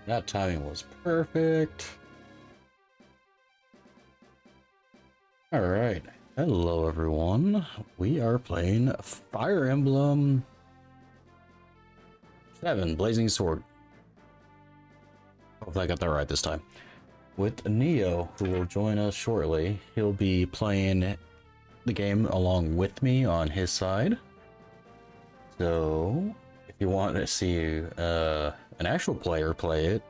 That timing was perfect. Alright. Hello, everyone. We are playing Fire Emblem 7 Blazing Sword. Hopefully I got that right this time. With Neo, who will join us shortly. He'll be playing the game along with me on his side. So, if you want to see an actual player play it,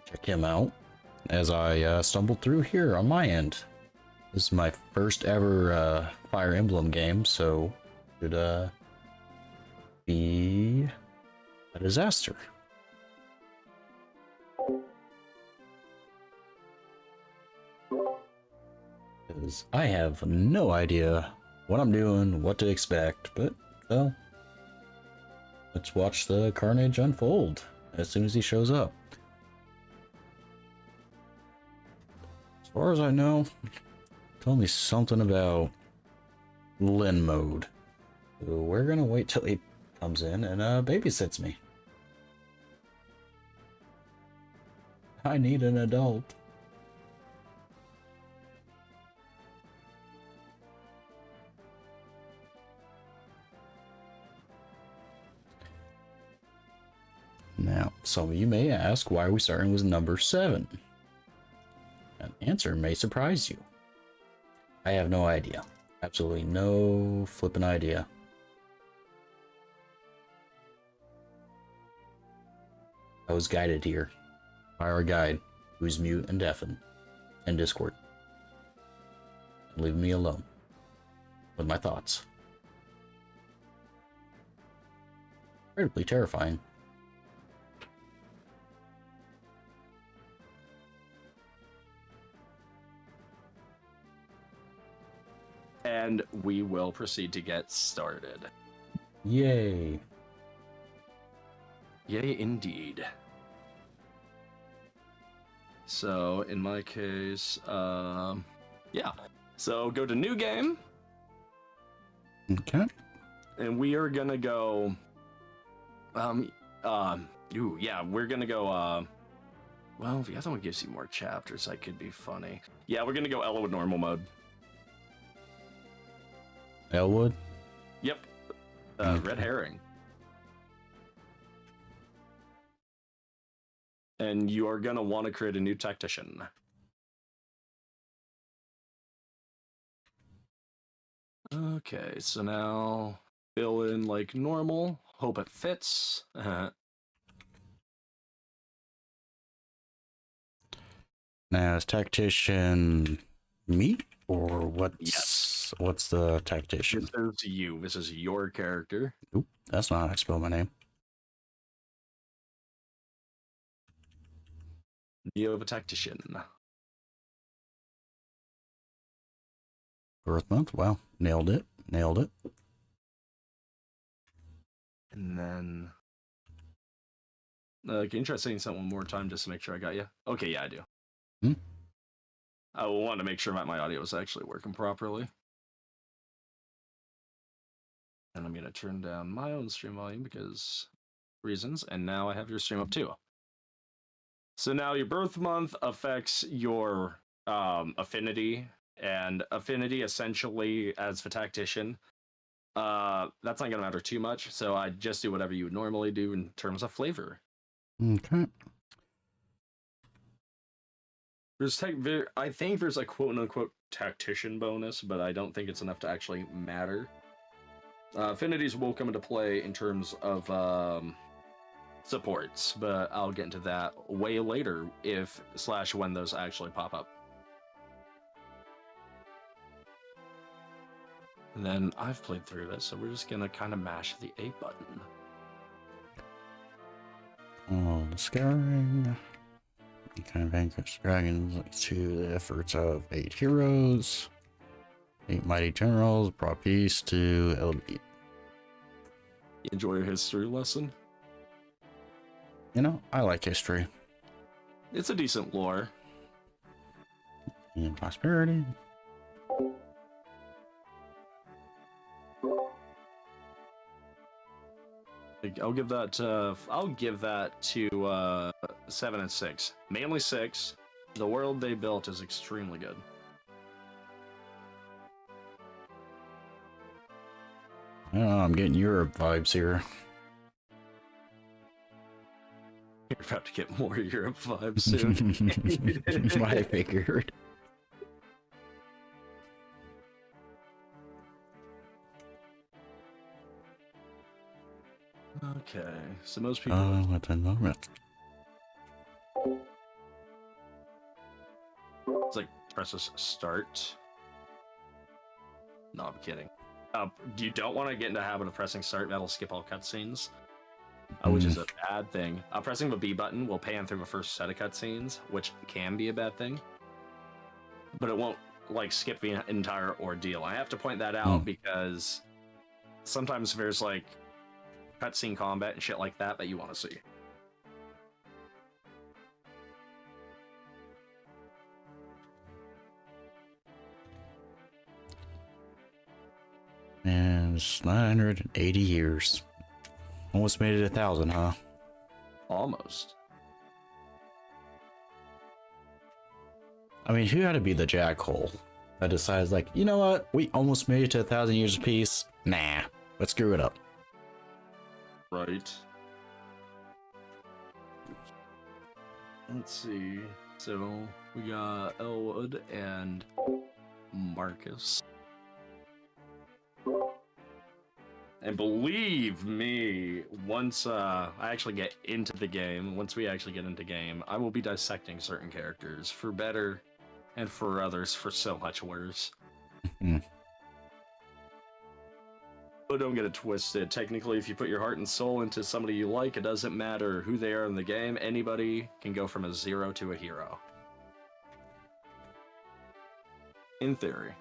check him out as I stumbled through here on my end. This is my first ever Fire Emblem game, so it should be a disaster. Because I have no idea what I'm doing, what to expect, but, well, let's watch the carnage unfold as soon as he shows up. As far as I know, tell me something about Lin mode. So we're gonna wait till he comes in and babysits me. I need an adult. Now, some of you may ask, why are we starting with number 7? An answer may surprise you. I have no idea. Absolutely no flippin' idea. I was guided here by our guide, who is mute and deafened, in Discord. Leave me alone with my thoughts. Incredibly terrifying. And we will proceed to get started. Yay. Yay, indeed. So, in my case, yeah. So, go to New Game. Okay. And we are gonna go, yeah, we're gonna go, well, if the other one gives you more chapters, that could be funny. Yeah, we're gonna go Elwood normal mode. Elwood? Yep. Okay. Red herring. And you are gonna want to create a new tactician. Okay, so now fill in like normal. Hope it fits. Now, is tactician me? Or Yes. what's the tactician? This is you. This is your character. Oop, that's not how I spell my name. You have a tactician. Birth month? Wow, nailed it. Nailed it. And then can you try saying something one more time just to make sure I got you? Okay, yeah, I do. Hmm? I want to make sure that my audio is actually working properly. And I'm going to turn down my own stream volume because reasons. And now I have your stream up too. So now your birth month affects your affinity. And affinity essentially, as the tactician, that's not going to matter too much. So I just do whatever you would normally do in terms of flavor. Okay. I think there's a quote-unquote tactician bonus, but I don't think it's enough to actually matter. Affinities will come into play in terms of supports, but I'll get into that way later if/when those actually pop up. And then I've played through this, so we're just gonna kind of mash the A button. Oh, the scarring. You can vanquish dragons to the efforts of 8 heroes. 8 mighty generals brought peace to LD. You enjoy your history lesson? You know, I like history. It's a decent lore. And prosperity. I'll give that to 7, and 6. Mainly 6. The world they built is extremely good. I don't know, I'm getting Europe vibes here. You're about to get more Europe vibes soon. I figured. Okay, so most people. At the moment. It's like presses start. No, I'm kidding. You don't want to get into the habit of pressing start. That'll skip all cutscenes, which is a bad thing. Pressing the B button will pan through the first set of cutscenes, which can be a bad thing. But it won't like skip the entire ordeal. I have to point that out because sometimes there's like cutscene combat and shit like that you want to see. And it's 980 years. Almost made it 1,000, huh? Almost. I mean, who had to be the jackhole that decides, like, you know what? We almost made it to 1,000 years of peace. Nah, let's screw it up. Right. Let's see. So we got Elwood and Marcus. And believe me, once I actually get into the game, once we actually get into game, I will be dissecting certain characters for better and for others for so much worse. But don't get it twisted. Technically, if you put your heart and soul into somebody you like, it doesn't matter who they are in the game. Anybody can go from a 0 to a hero. In theory.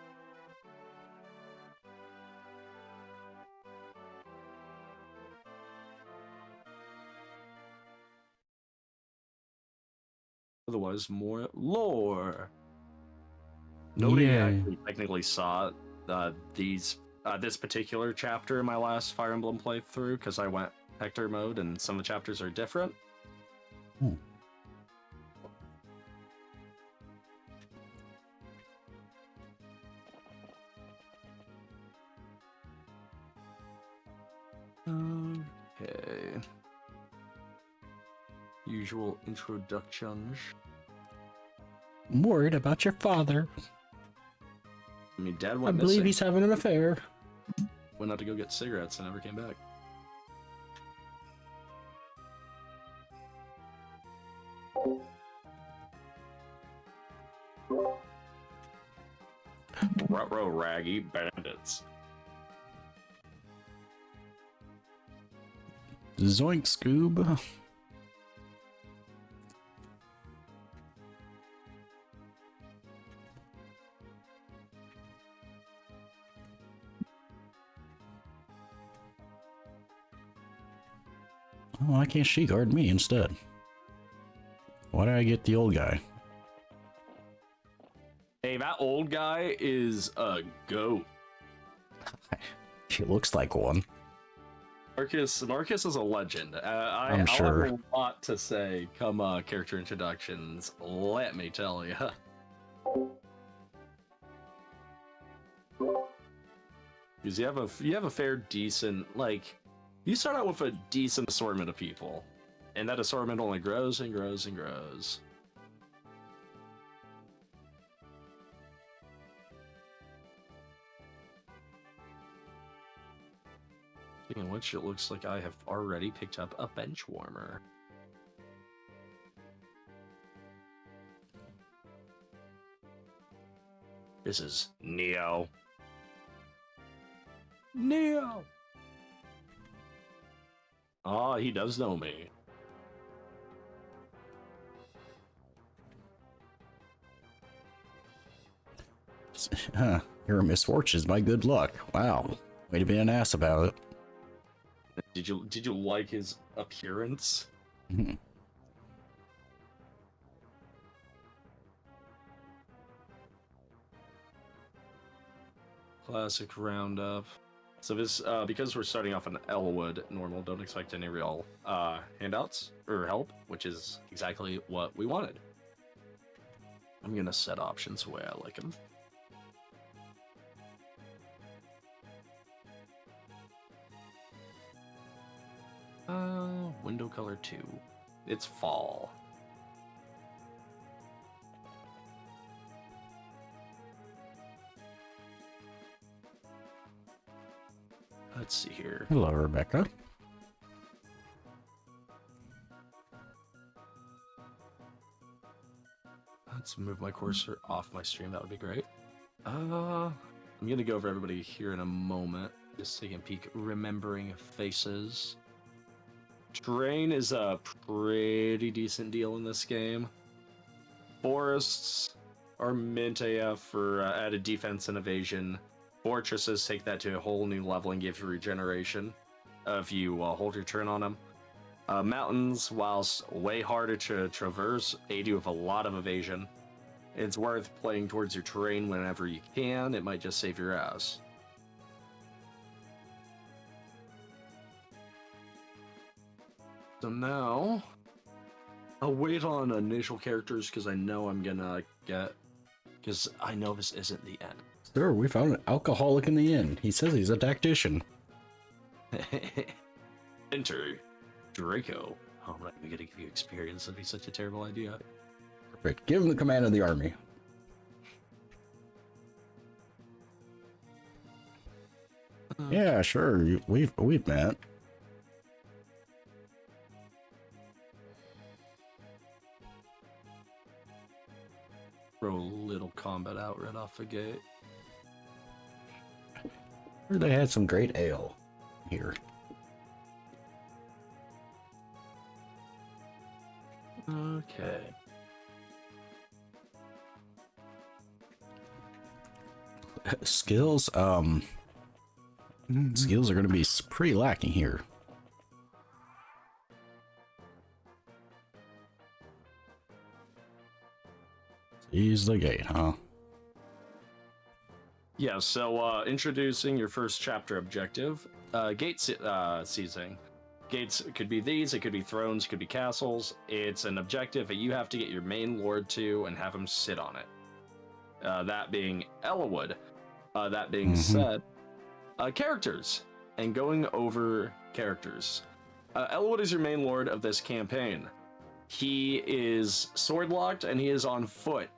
Otherwise, more lore. Nobody actually technically saw this particular chapter in my last Fire Emblem playthrough because I went Hector mode and some of the chapters are different. Okay. Usual introductions. I'm worried about your father. I mean, Dad I went believe missing. he's having an affair. Went out to go get cigarettes and never came back. Ruh-roh raggy bandits. Zoink, Scoob. Oh, why can't she guard me instead? Why did I get the old guy? Hey, that old guy is a goat. He looks like one. Marcus is a legend. I'm sure. I'll have a lot to say come character introductions, let me tell you. Because you have a fair decent, like, you start out with a decent assortment of people, and that assortment only grows and grows and grows. Speaking of which, it looks like I have already picked up a bench warmer. This is Neo. Neo! Ah, he does know me. Huh, your misfortune is my good luck. Wow, way to be an ass about it. Did you like his appearance? Classic roundup. So this, because we're starting off on Elwood normal, don't expect any real handouts or help, which is exactly what we wanted. I'm gonna set options the way I like them. Window color 2. It's fall. Let's see here. Hello, Rebecca. Let's move my cursor off my stream. That would be great. I'm gonna go over everybody here in a moment. Just taking a peek, remembering faces. Terrain is a pretty decent deal in this game. Forests are mint AF for added defense and evasion. Fortresses take that to a whole new level and give you regeneration if you hold your turn on them. Mountains, whilst way harder to traverse, aid you with a lot of evasion. It's worth playing towards your terrain whenever you can. It might just save your ass. So now, I'll wait on initial characters because I know I'm gonna get, because I know this isn't the end. Sir, we found an alcoholic in the inn. He says he's a tactician. Enter Draco. Oh, I'm not even gonna give you experience. That'd be such a terrible idea. Perfect. Give him the command of the army. Yeah, sure. We've met. Throw a little combat out right off the gate. They had some great ale here. Okay. Skills, skills are going to be pretty lacking here. Seize the gate, huh? Yeah, so introducing your first chapter objective, gate seizing. Gates could be these, it could be thrones, it could be castles. It's an objective that you have to get your main lord to and have him sit on it. That being Elwood. That being said, characters, and going over characters. Elwood is your main lord of this campaign. He is sword locked and he is on foot.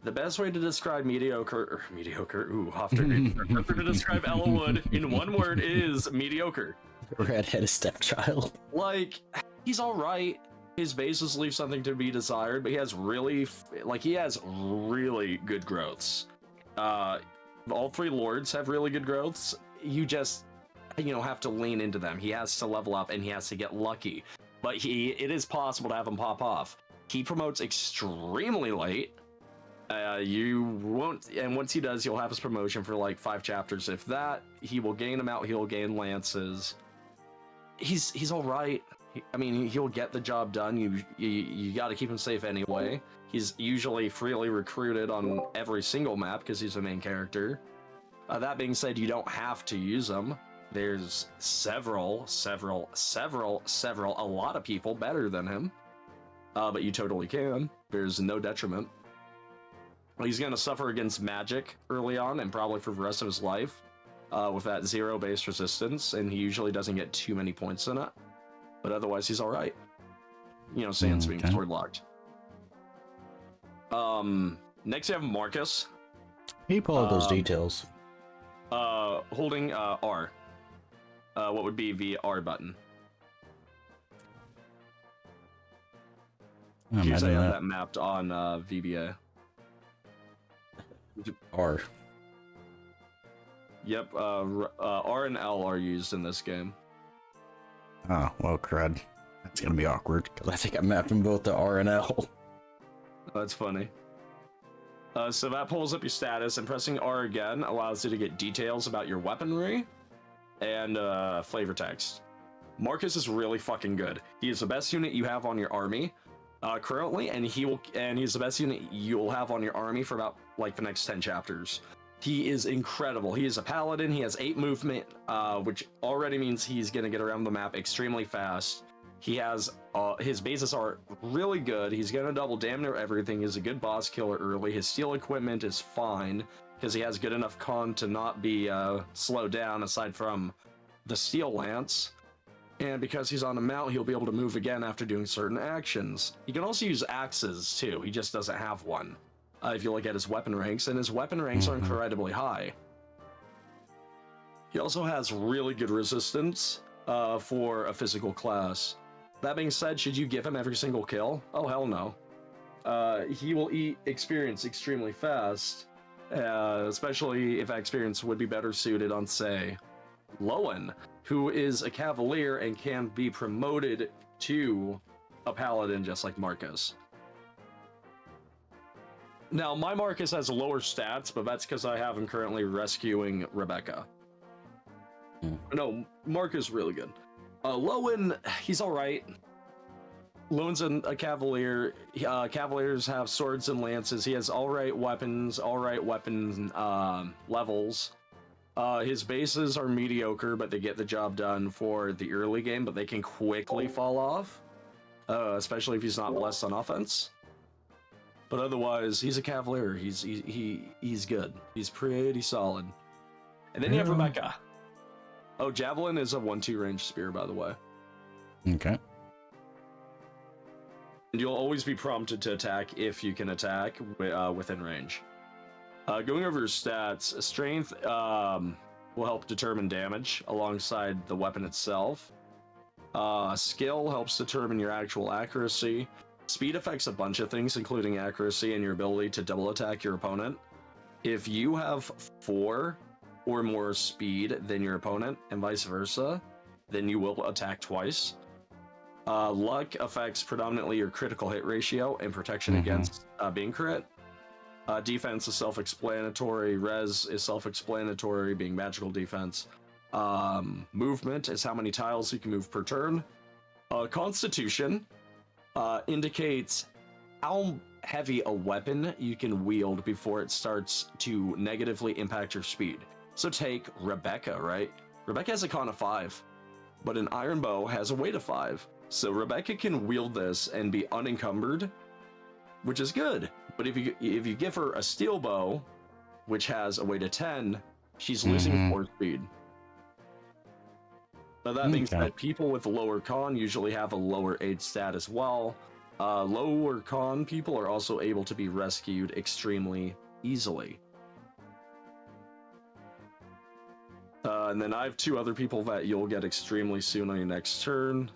The best way to describe mediocre, to describe Elwood in one word is mediocre. Redheaded stepchild. Like, he's all right. His bases leave something to be desired, but he has really good growths. All three lords have really good growths. You just, have to lean into them. He has to level up and he has to get lucky. But it is possible to have him pop off. He promotes extremely late. You won't, and once he does, you'll have his promotion for like 5 chapters. If that, he will gain them out. He'll gain lances. He's all right. He'll get the job done. You got to keep him safe anyway. He's usually freely recruited on every single map because he's the main character. That being said, you don't have to use him. There's several, a lot of people better than him. But you totally can. There's no detriment. He's going to suffer against magic early on and probably for the rest of his life with that 0 base resistance, and he usually doesn't get too many points in it. But otherwise, he's all right. Sans being sword locked. Next, you have Marcus. Can you pull out those details? Holding R. What would be the R button? Here's I have that mapped on VBA. R. Yep, R and L are used in this game. Oh, well, crud. That's gonna be awkward, because I think I mapped them both to R and L. That's funny. So that pulls up your status, and pressing R again allows you to get details about your weaponry and flavor text. Marcus is really fucking good. He is the best unit you have on your army currently, and he's the best unit you'll have on your army for about like the next 10 chapters. He is incredible. He is a paladin. He has 8 movement, which already means he's going to get around the map extremely fast. He has his bases are really good. He's going to double damn near everything. He's a good boss killer early. His steel equipment is fine because he has good enough con to not be slowed down aside from the steel lance. And because he's on a mount, he'll be able to move again after doing certain actions. He can also use axes too. He just doesn't have one. If you look at his weapon ranks, and his weapon ranks are incredibly high. He also has really good resistance for a physical class. That being said, should you give him every single kill? Oh, hell no. He will eat experience extremely fast, especially if that experience would be better suited on, say, Lowen, who is a cavalier and can be promoted to a paladin just like Marcus. Now, my Marcus has lower stats, but that's because I have him currently rescuing Rebecca. No, Marcus is really good. Lowen, he's alright. Lowen's a cavalier. Cavaliers have swords and lances. He has alright weapons, levels. His bases are mediocre, but they get the job done for the early game, but they can quickly fall off, especially if he's not blessed on offense. But otherwise, he's a cavalier. He's good. He's pretty solid. And then you have Rebecca. Oh, javelin is a 1-2 range spear, by the way. Okay. And you'll always be prompted to attack if you can attack within range. Going over your stats, strength will help determine damage alongside the weapon itself. Skill helps determine your actual accuracy. Speed affects a bunch of things, including accuracy and your ability to double attack your opponent. If you have 4 or more speed than your opponent, and vice versa, then you will attack twice. Luck affects predominantly your critical hit ratio and protection against being crit. Defense is self-explanatory. Res is self-explanatory, being magical defense. Movement is how many tiles you can move per turn. Constitution indicates how heavy a weapon you can wield before it starts to negatively impact your speed. So take Rebecca, right? Rebecca has a con of 5, but an iron bow has a weight of 5. So Rebecca can wield this and be unencumbered, which is good. But if you give her a steel bow, which has a weight of 10, she's losing 4 speed. But that means that people with lower con usually have a lower aid stat as well. Lower con people are also able to be rescued extremely easily. And then I have 2 other people that you'll get extremely soon on your next turn.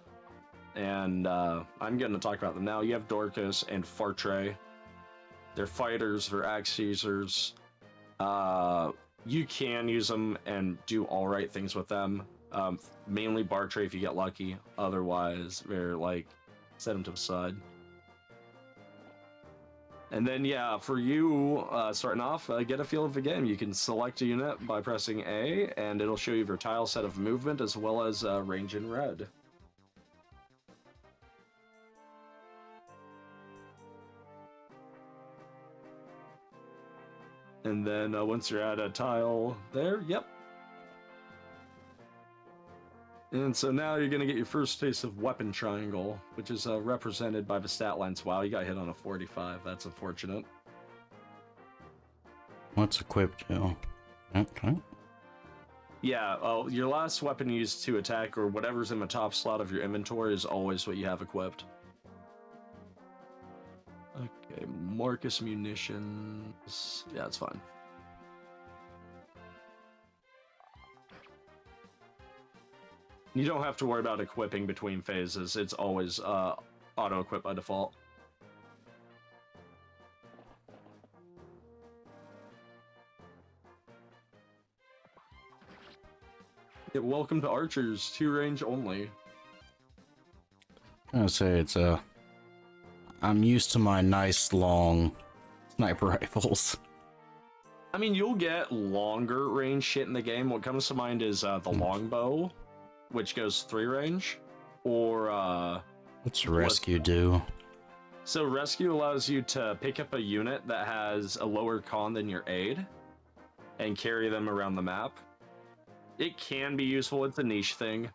And I'm going to talk about them now. You have Dorcas and Fartray. They're fighters, they're axe users. You can use them and do alright things with them. Mainly Bartray if you get lucky. Otherwise, they're like, set them to the side. And then, yeah, for you, starting off, get a feel of the game. You can select a unit by pressing A, and it'll show you your tile set of movement as well as range in red. And then once you're at a tile there, yep. And so now you're going to get your first taste of weapon triangle, which is represented by the stat lines. Wow, you got hit on a 45. That's unfortunate. What's equipped, Joe? Okay. Yeah, your last weapon used to attack, or whatever's in the top slot of your inventory, is always what you have equipped. Okay, Marcus munitions. Yeah, that's fine. You don't have to worry about equipping between phases. It's always auto-equip by default. Yeah, welcome to Archers, 2 range only. I'm gonna say it's I'm used to my nice long sniper rifles. I mean, you'll get longer range shit in the game. What comes to mind is the longbow, which goes 3 range, or What's rescue do? So rescue allows you to pick up a unit that has a lower con than your aid, and carry them around the map. It can be useful. It's a niche thing.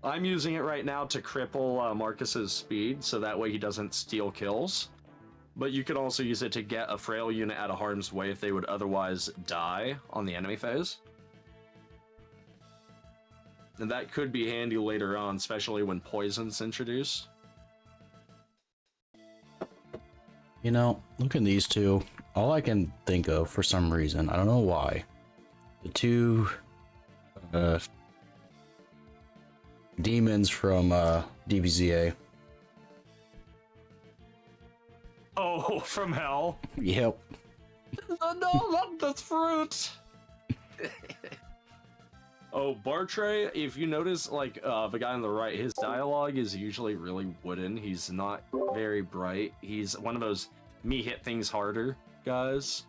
I'm using it right now to cripple Marcus's speed, so that way he doesn't steal kills. But you could also use it to get a frail unit out of harm's way if they would otherwise die on the enemy phase. And that could be handy later on, especially when poison's introduced. You know, look at these two. All I can think of for some reason, I don't know why, the two demons from DBZA. Oh, from hell. Yep. No, not this fruit. Oh, Bartray, if you notice, like, the guy on the right, his dialogue is usually really wooden. He's not very bright. He's one of those me hit things harder guys.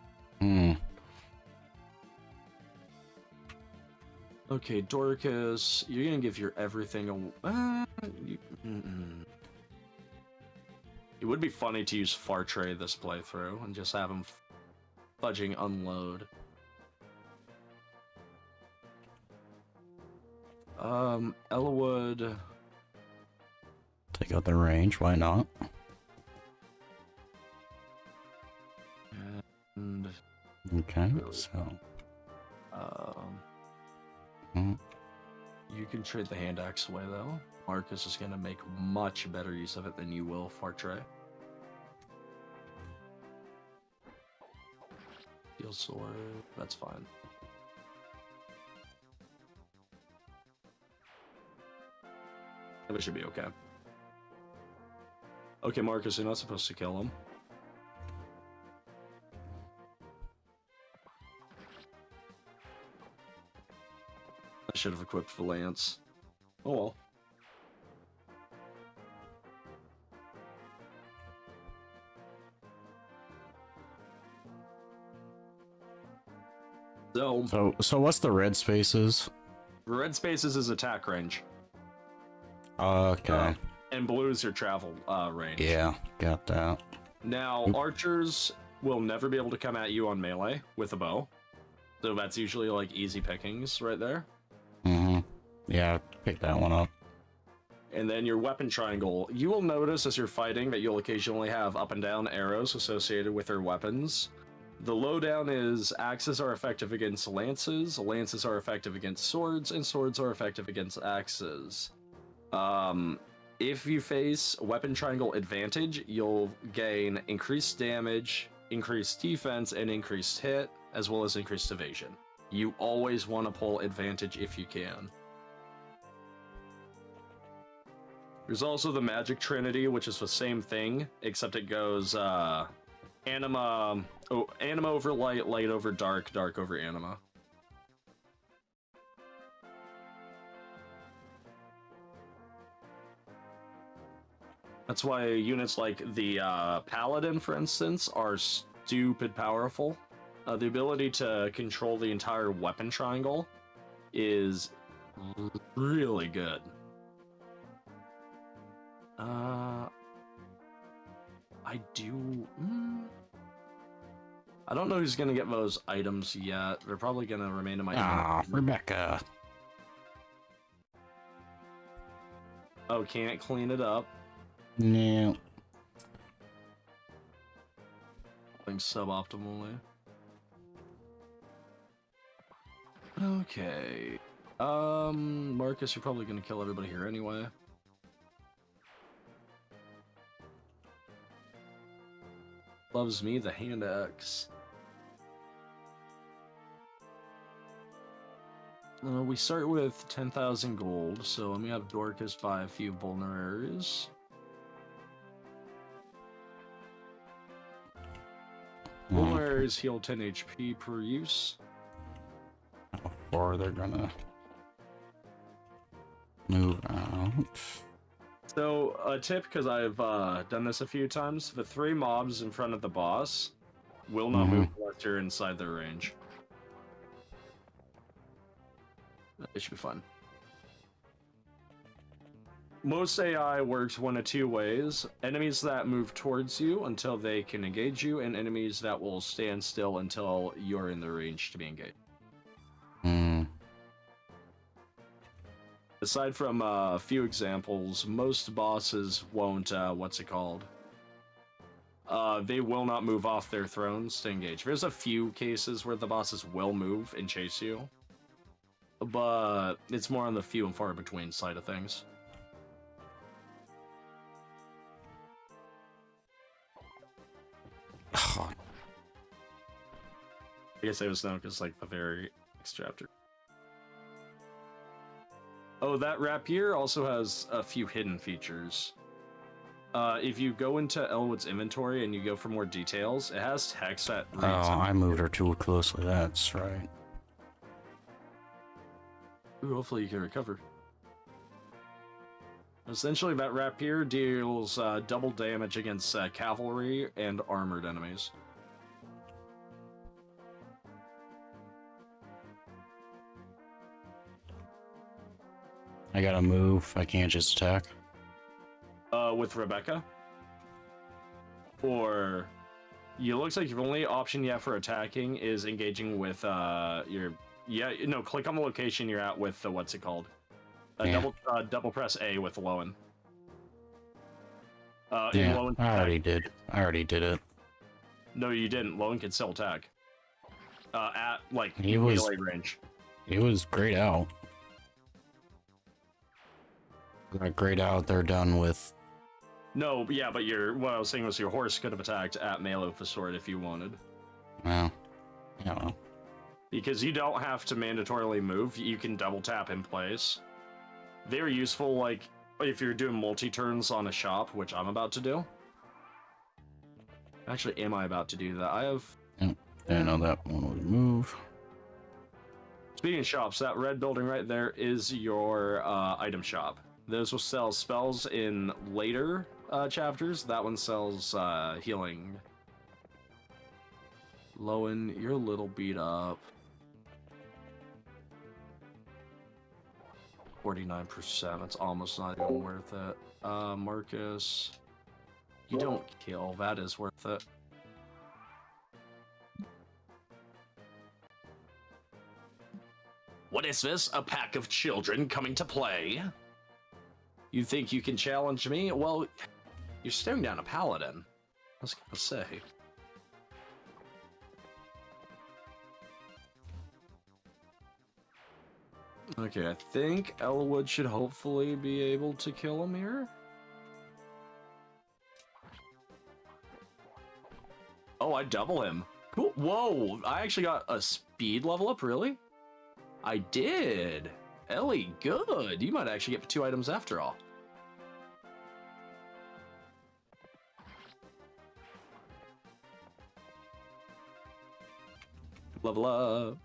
Okay, Dorcas, you're gonna give your everything It would be funny to use Fartray this playthrough and just have him fudging unload. Ellawood. Take out the range, why not? And okay, so you can trade the hand axe away though. Marcus is gonna make much better use of it than you will, Fartray. Steel sword, that's fine. It should be okay. Okay, Marcus, you're not supposed to kill him. I should have equipped the lance. Oh well. So what's the red spaces? Red spaces is attack range. Okay. And blue is your travel range. Yeah, got that. Now, archers will never be able to come at you on melee with a bow. So that's usually like easy pickings right there. Yeah, pick that one up. And then your weapon triangle. You will notice as you're fighting that you'll occasionally have up and down arrows associated with their weapons. The lowdown is axes are effective against lances, lances are effective against swords, and swords are effective against axes. If you face weapon triangle advantage, you'll gain increased damage, increased defense, and increased hit, as well as increased evasion. You always want to pull advantage if you can. There's also the Magic Trinity, which is the same thing, except it goes anima over light, light over dark, dark over anima. That's why units like the Paladin, for instance, are stupid powerful. The ability to control the entire weapon triangle is really good. I don't know who's gonna get those items yet. They're probably gonna remain in my inventory. Rebecca. Oh, can't clean it up. No. Playing suboptimally. Okay. Marcus, you're probably gonna kill everybody here anyway. Loves me, the hand axe. We start with 10,000 gold, so let me have Dorcas buy a few vulneraries. Vulneraries heal 10 HP per use. Or they're gonna move out. So, a tip, because I've done this a few times, the 3 mobs in front of the boss will not move unless you're inside their range. It should be fun. most AI works one of two ways: enemies that move towards you until they can engage you, and enemies that will stand still until you're in the range to be engaged. Hmm. Aside from a few examples, most bosses won't, what's it called? They will not move off their thrones to engage. There's a few cases where the bosses will move and chase you, but it's more on the few and far between side of things. Oh, I guess I was now because like the very next chapter. Oh, that rapier also has a few hidden features. If you go into Elwood's inventory and you go for more details, it has text that reads. I moved her too closely. That's right. Ooh, hopefully you can recover. Essentially, that rapier deals double damage against cavalry and armored enemies. I gotta move. I can't just attack. With Rebecca? Or... It looks like your only option you have for attacking is engaging with your... Yeah, no, click on the location you're at with the... What's it called? Yeah. Double press A with Lowen. Yeah, Lowen I already did. I already did it. No, you didn't. Lowen can still attack. At, like, He was- melee range. It was grayed out. Got grayed out. They're done with. No, yeah, but what I was saying was your horse could have attacked at melee with the sword if you wanted. Well, I don't know. Because you don't have to mandatorily move, you can double tap in place. Very useful, like, if you're doing multi-turns on a shop, which I'm about to do. Actually, am I about to do that? I have... I know that one would move. Speaking of shops, that red building right there is your item shop. Those will sell spells in later chapters. That one sells healing. Lowen, you're a little beat up. 49%. It's almost not even worth it. Marcus, you don't kill. That is worth it. What is this? A pack of children coming to play? You think you can challenge me? Well, you're staring down a paladin. I was gonna say. Okay, I think Elwood should hopefully be able to kill him here. Oh, I double him. Cool. Whoa, I actually got a speed level up, really? I did. Ellie, good. You might actually get 2 items after all. Level up.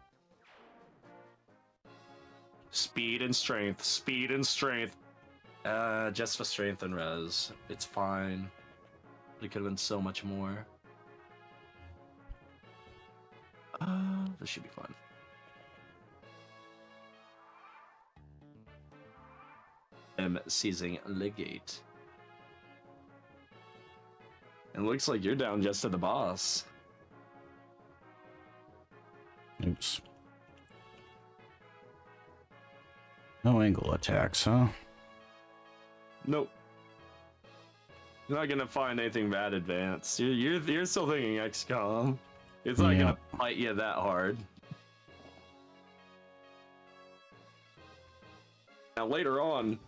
Speed and strength. Speed and strength. Just for strength and res. It's fine. It could have been so much more. This should be fun. I'm seizing the gate. And looks like you're down just to the boss. Oops. No angle attacks, huh? Nope. You're not gonna find anything that advanced. You're still thinking XCOM. It's not gonna fight you that hard. Now later on,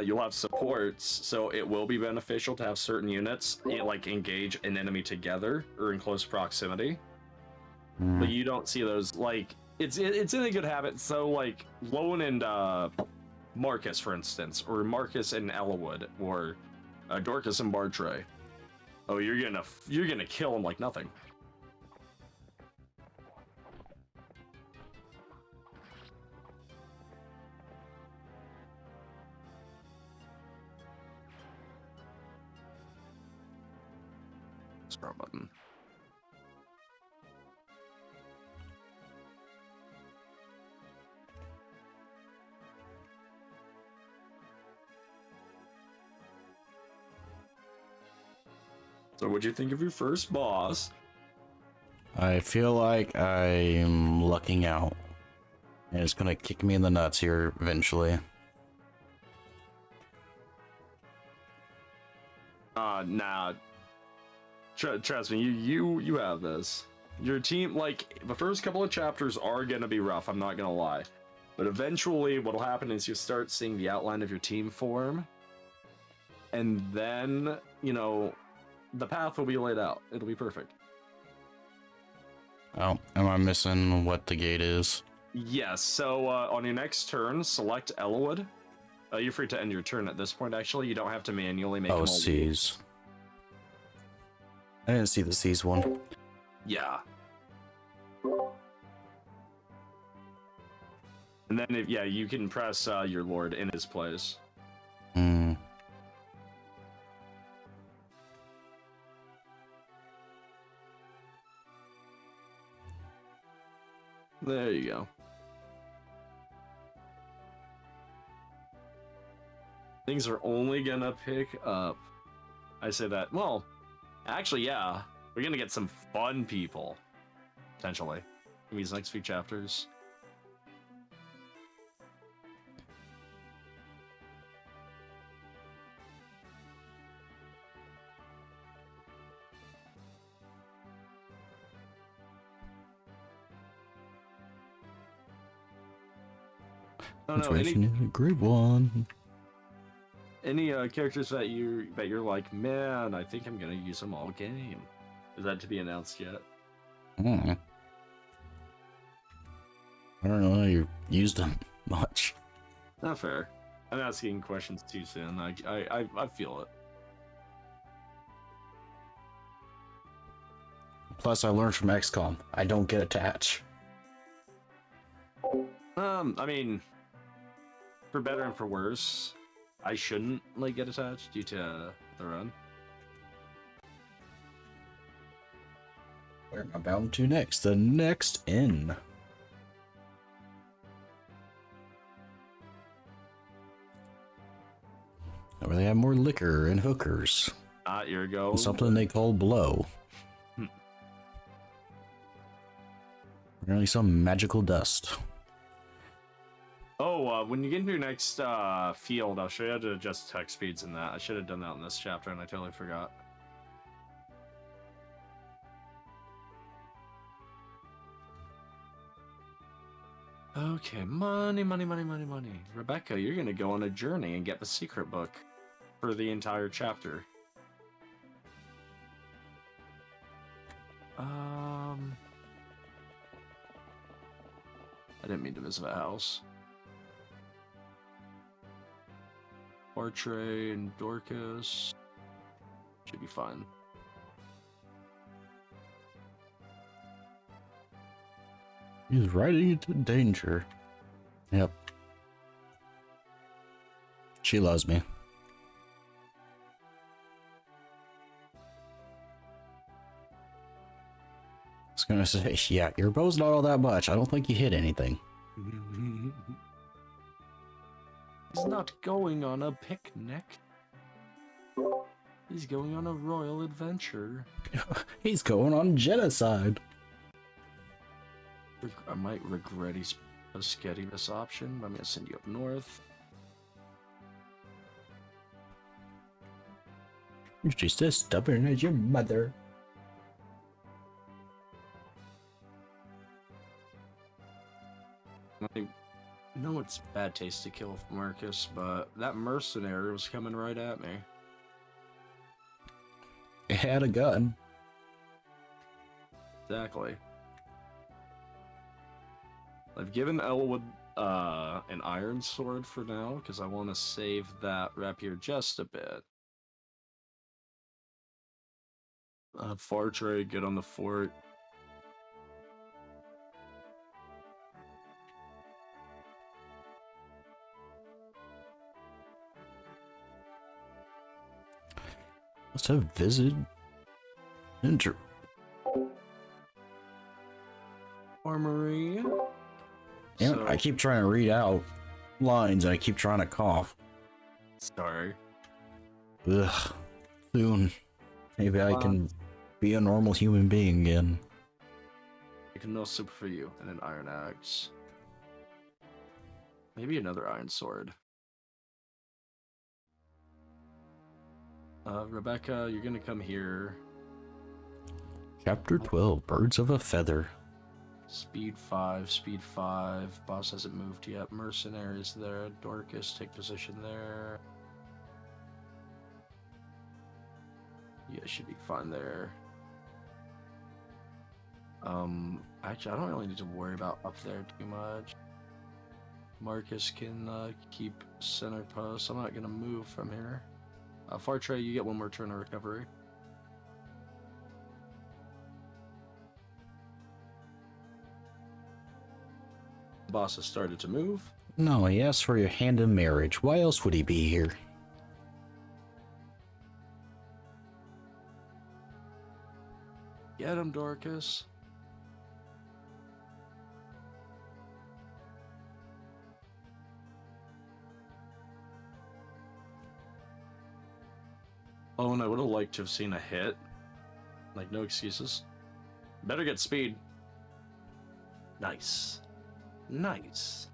you'll have supports, so it will be beneficial to have certain units like engage an enemy together or in close proximity. But you don't see those, like, it's in a good habit. So like Lowen and Marcus, for instance, or Marcus and Elwood, or Dorcas and Bartray. Oh, you're gonna kill them like nothing. Scroll button. So what'd you think of your first boss? I feel like I'm lucking out. And it's gonna kick me in the nuts here eventually. Nah. Trust me, you have this. Your team, like, the first couple of chapters are gonna be rough, I'm not gonna lie. But eventually, what'll happen is you start seeing the outline of your team form. And then, you know, the path will be laid out. It'll be perfect. Oh, am I missing what the gate is? Yes, so on your next turn, select Elwood. You're free to end your turn at this point, actually. You don't have to manually make them all Seas. I didn't see the Seas one. Yeah. And then, yeah, you can press your lord in his place. Hmm. There you go. Things are only gonna pick up. I say that, well, actually, yeah. We're gonna get some fun people, potentially, in these next few chapters. I don't know, Any great one. Any characters that you're like, man, I think I'm gonna use them all game. Is that to be announced yet? Hmm. I don't know. You used them much. Not fair. I'm asking questions too soon. I feel it. Plus, I learned from XCOM. I don't get attached. I mean, for better and for worse, I shouldn't like get attached due to the run. Where am I bound to next? The next inn. Where they have more liquor and hookers. Here go. And something they call blow. Apparently some magical dust. Oh, when you get into your next field, I'll show you how to adjust text speeds in that. I should have done that in this chapter, and I totally forgot. Okay, money. Rebecca, you're gonna go on a journey and get the secret book for the entire chapter. I didn't mean to visit a house. Portrait and Dorcas should be fine. He's riding into danger. Yep. She loves me. I was gonna say, yeah, your bow's not all that much. I don't think you hit anything. He's not going on a picnic. He's going on a royal adventure. He's going on genocide. I might regret us getting this option, but I'm gonna send you up north. She's as stubborn as your mother. I know it's bad taste to kill Marcus, but that mercenary was coming right at me. It had a gun. Exactly. I've given Elwood an iron sword for now, because I want to save that rapier just a bit. Fartray, get on the fort. Must have visited. Armory. Damn it, I keep trying to read out lines and I keep trying to cough. Sorry. Ugh. Soon. Maybe I can be a normal human being again. I can no super for you and an iron axe. Maybe another iron sword. Rebecca, you're gonna come here. Chapter 12, Birds of a Feather. Speed 5, speed 5. Boss hasn't moved yet. Mercenaries there. Dorcas, take position there. Yeah, should be fine there. Actually, I don't really need to worry about up there too much. Marcus can keep center post. I'm not gonna move from here. Fartray, you get one more turn of recovery. Boss has started to move. No, he asked for your hand in marriage. Why else would he be here? Get him, Dorcas. Oh, and I would have liked to have seen a hit. Like, no excuses. Better get speed. Nice. Nice.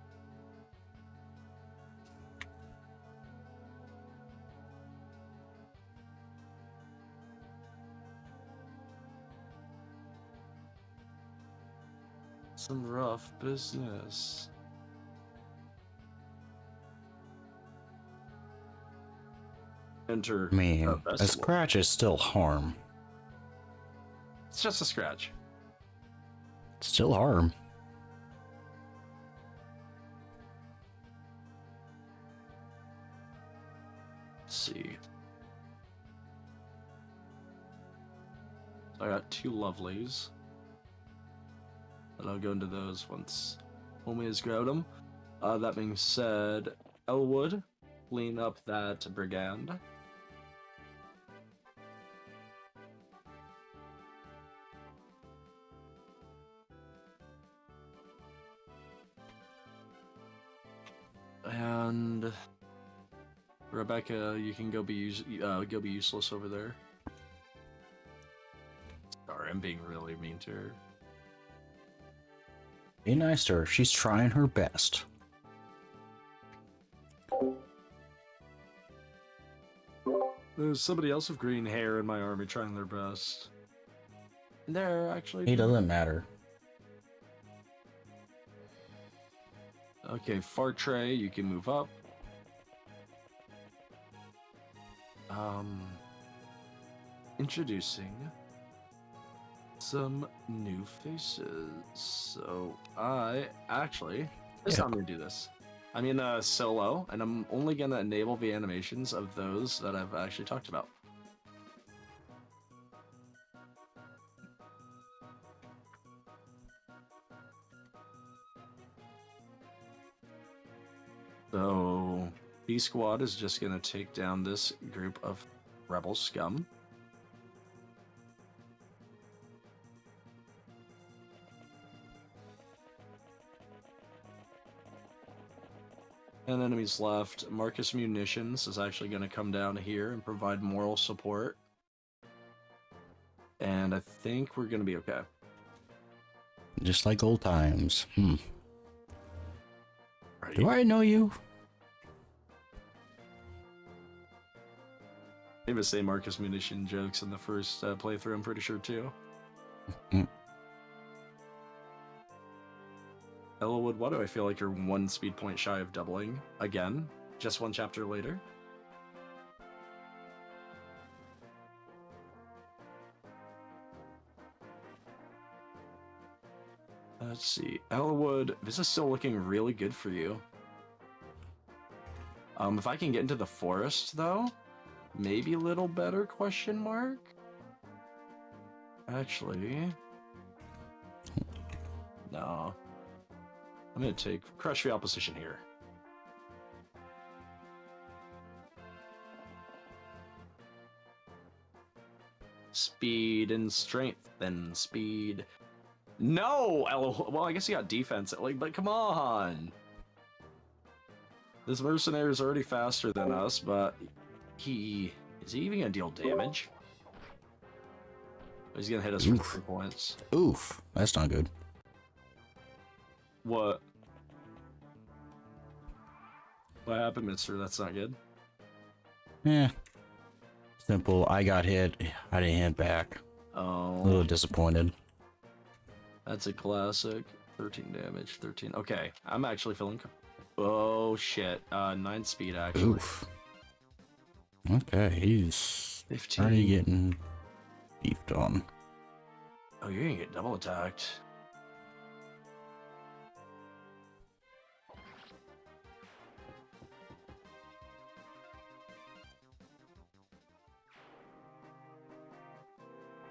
Some rough business. Enter. I mean, a festival. scratch is still harm. It's just a scratch. It's still harm. Let's see. So I got two lovelies. And I'll go into those once Homie has grabbed them. That being said, Elwood, clean up that brigand. And Rebecca, you can go be useless over there. Sorry, I'm being really mean to her. Be nice to her. She's trying her best. There's somebody else with green hair in my army trying their best. And they're actually... He doesn't matter. Okay, Fartray, you can move up. Introducing some new faces. So this time I'm gonna do this. I'm in solo, and I'm only gonna enable the animations of those that I've actually talked about. So, B Squad is just gonna take down this group of rebel scum. And enemies left. Marcus Munitions is actually going to come down here and provide moral support. And I think we're going to be okay. Just like old times. Right. Right. Do I know you? I even say Marcus Munition jokes in the first playthrough, I'm pretty sure, too. Elwood, why do I feel like you're one speed point shy of doubling again? Just one chapter later? Let's see. Elwood, this is still looking really good for you. If I can get into the forest, though, maybe a little better, question mark? Actually... No. I'm going to crush the opposition here. Speed and strength, then speed. No! Well, I guess he got defense. But come on! This mercenary is already faster than us, but is he even going to deal damage? He's gonna hit us for 3 points. Oof, that's not good. What? What happened, mister? That's not good. Yeah. Simple. I got hit. I didn't hit back. Oh. A little disappointed. That's a classic. 13 damage. 13. Okay. I'm actually feeling. Oh, shit. 9 speed, actually. Oof. Okay, he's 15. already getting beefed on. Oh, you're gonna get double attacked.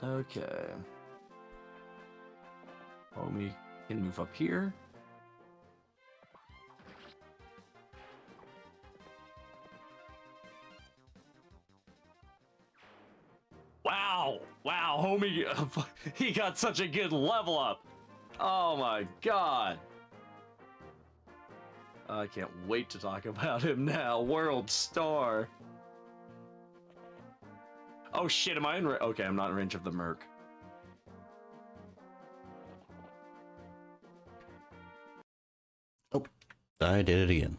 Okay. Homie can move up here. Wow! Wow, homie, he got such a good level up. Oh my god. I can't wait to talk about him now. World star. Oh shit, am I in okay, I'm not in range of the Merc. Oh, I did it again.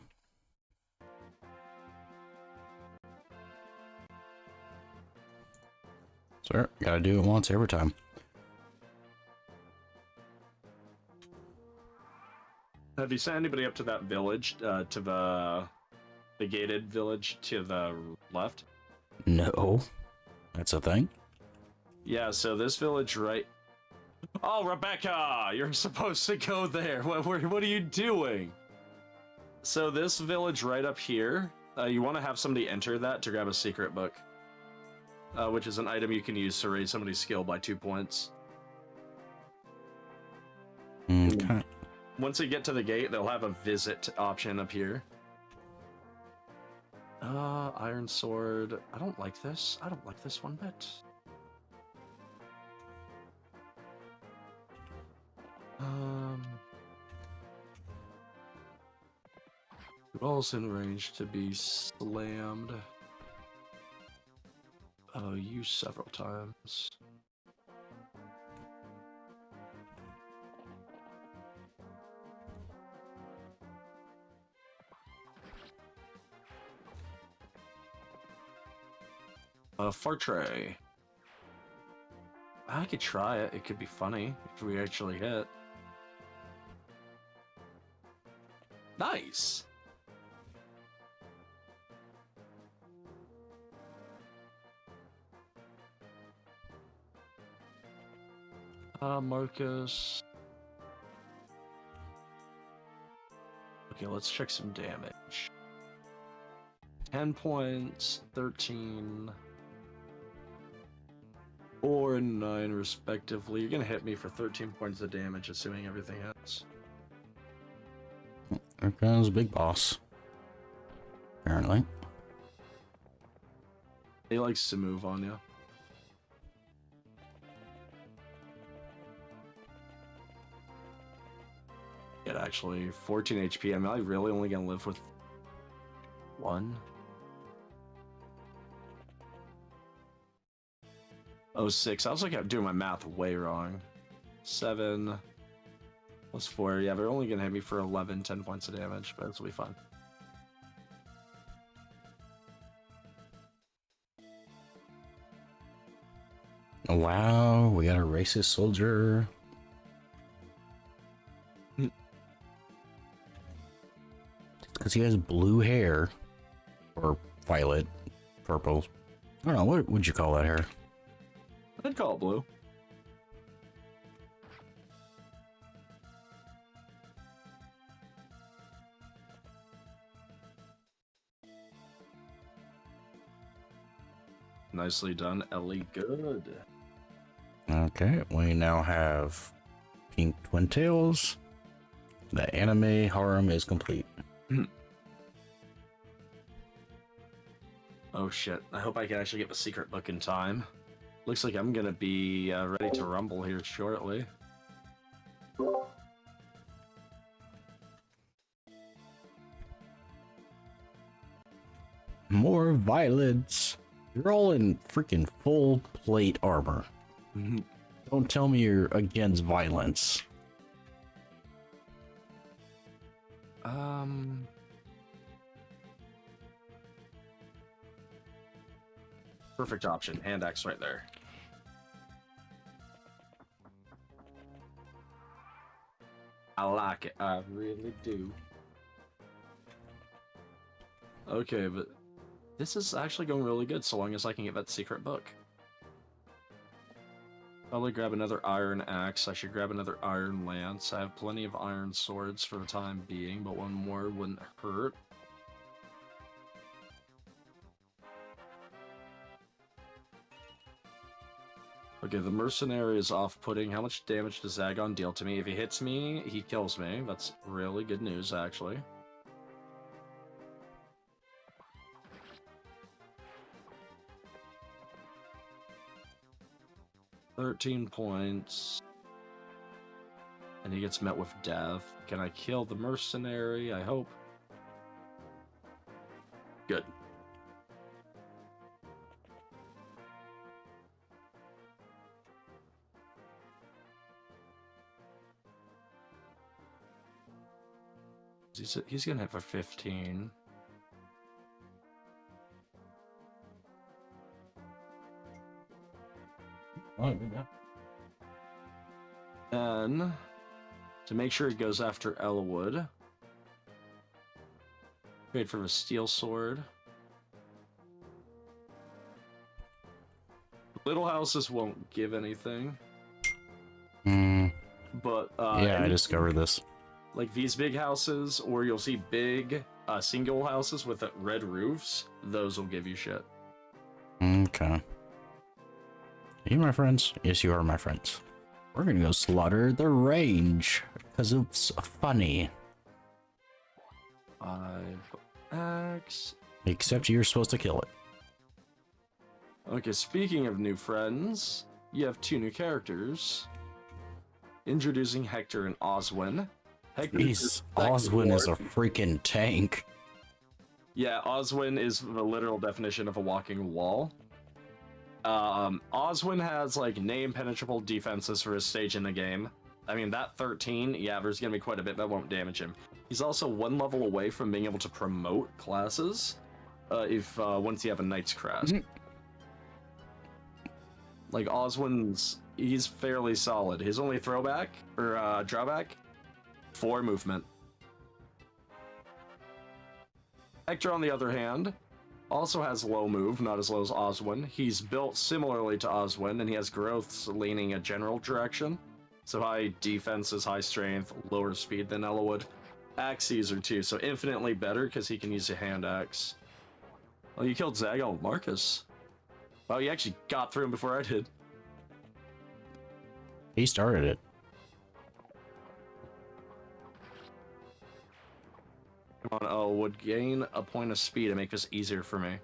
Sir, gotta do it once every time. Have you sent anybody up to that village, to the gated village to the left? No. That's a thing? Yeah, so this village right... Oh, Rebecca! You're supposed to go there! What are you doing? So this village right up here, you want to have somebody enter that to grab a secret book. Which is an item you can use to raise somebody's skill by 2 points. Okay. Once they get to the gate, they'll have a visit option up here. Iron sword. I don't like this. I don't like this one bit. Balls in range to be slammed. Use several times. Fart tray. I could try it. It could be funny if we actually hit. Nice. Marcus. Okay, let's check some damage. 10 points, 13, 4 and 9 respectively. You're gonna hit me for 13 points of damage, assuming everything hits. There comes Big Boss. Apparently. He likes to move on you. It actually 14 HP. Am I really only gonna live with 1? Oh, 6. I was like, I'm doing my math way wrong. 7 plus 4. Yeah, they're only gonna hit me for 11, 10 points of damage, but this will be fun. Wow, we got a racist soldier. Because he has blue hair. Or violet. Purple. I don't know, what would you call that hair? I'd call it blue. Nicely done, Ellie. Good. Okay, we now have pink twin tails. The anime harem is complete. Oh shit, I hope I can actually get the secret book in time. Looks like I'm gonna be ready to rumble here shortly. More violets. You're all in freaking full plate armor. Don't tell me you're against violence. Perfect option. Hand axe right there. I like it. I really do. Okay, but this is actually going really good so long as I can get that secret book. Probably grab another iron axe. I should grab another iron lance. I have plenty of iron swords for the time being, but one more wouldn't hurt. Okay, the mercenary is off-putting. How much damage does Zagon deal to me? If he hits me, he kills me. That's really good news, actually. "13 points. And he gets met with death. Can I kill the mercenary? I hope. Good. He's gonna have a 15. Oh, yeah. Then, to make sure he goes after Elwood, trade for a steel sword. Little houses won't give anything. But yeah, I discovered this. Like these big houses, or you'll see big single houses with red roofs, those will give you shit. Okay. Are you my friends? Yes, you are my friends. We're gonna go slaughter the range, because it's funny. 5x. Except you're supposed to kill it. Okay, speaking of new friends, you have 2 new characters. Introducing Hector and Oswin. Jeez, Oswin is a freaking tank. Yeah, Oswin is the literal definition of a walking wall. Oswin has like impenetrable defenses for his stage in the game. I mean, that 13, yeah, there's gonna be quite a bit that won't damage him. He's also 1 level away from being able to promote classes if once you have a Knight's Crest. Like he's fairly solid. His only drawback, 4 movement. Hector, on the other hand, also has low move, not as low as Oswin. He's built similarly to Oswin, and he has growths leaning a general direction. So high defenses, high strength, lower speed than Elwood. Axe user too, so infinitely better because he can use a hand axe. Oh, you killed Zagon with Marcus. Oh, you actually got through him before I did. He started it. Come on, Elwood, gain a point of speed to make this easier for me.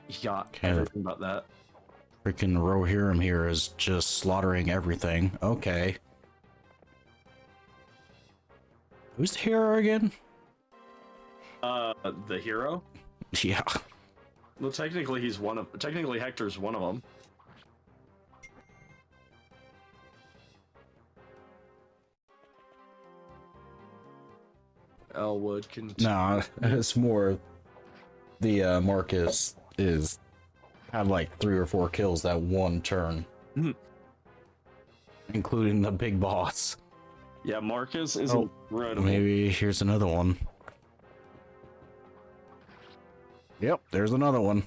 He got everything about that. Freaking Rohirrim here is just slaughtering everything. Okay. Who's the hero again? The hero? Yeah. Well, technically Hector's one of them. Elwood can... Nah, it's more the Marcus had like 3 or 4 kills that one turn. Including the big boss. Yeah, Marcus is incredible. Maybe here's another one. Yep, there's another one.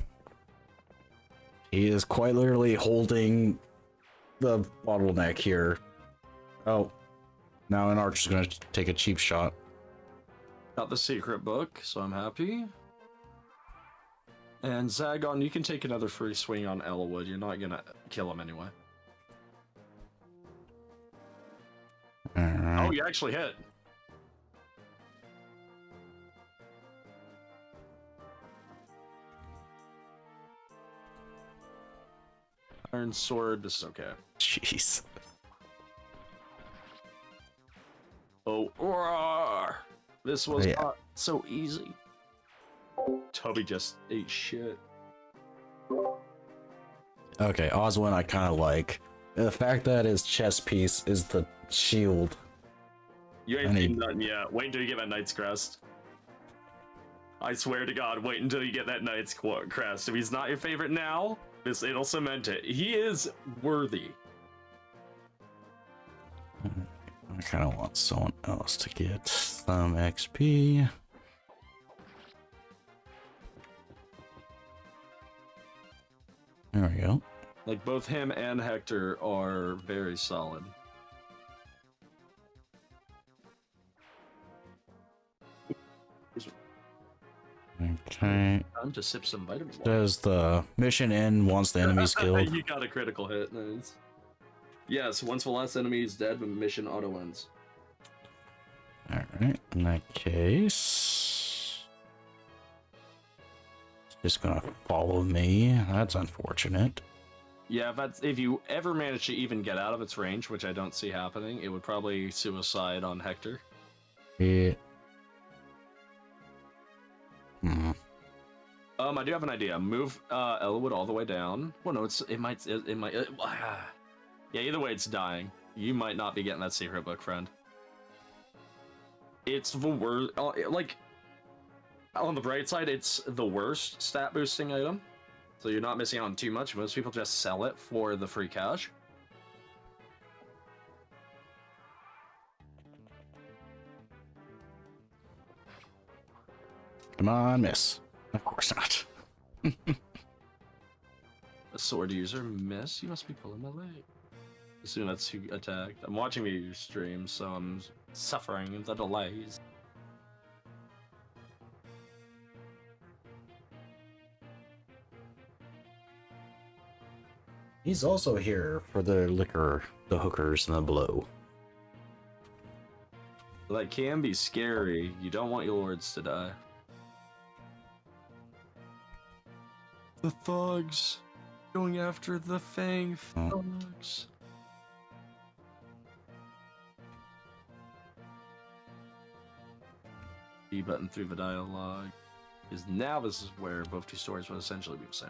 He is quite literally holding the bottleneck here. Oh, now an archer's gonna take a cheap shot. Got the secret book, so I'm happy. And Zagon, you can take another free swing on Elwood. You're not gonna kill him anyway. Right. Oh, you actually hit. Iron sword, this is okay. Jeez. Oh, roar! This was not so easy. Toby just ate shit. Okay, Oswin I kind of like. The fact that his chest piece is the shield. You I ain't need- seen nothing yet. Wait until you get that Knight's Crest. I swear to God, wait until you get that Knight's Crest. If he's not your favorite now, it'll cement it. He is worthy. I kind of want someone else to get some XP. There we go. Like, both him and Hector are very solid. Okay. Time to sip some vitamin water. Does the mission end once the enemy's killed? You got a critical hit. Nice. Yes, once the last enemy is dead, the mission auto ends. Alright, in that case... It's just gonna follow me. That's unfortunate. Yeah, if you ever manage to even get out of its range, which I don't see happening, it would probably suicide on Hector. Yeah. I do have an idea. Move Elwood all the way down. Well, no, it might. Yeah, either way, it's dying. You might not be getting that secret book, friend. It's the worst. Like, on the bright side, it's the worst stat boosting item. So you're not missing out on too much. Most people just sell it for the free cash. Come on, miss. Of course not. A sword user, miss? You must be pulling my leg. Assume that's who attacked. I'm watching your stream, so I'm suffering the delays. He's also here for the liquor, the hookers, and the blow. That can be scary. You don't want your lords to die. The thugs going after the Fang thugs. E button through the dialogue. Because now this is where both two stories will essentially be the same.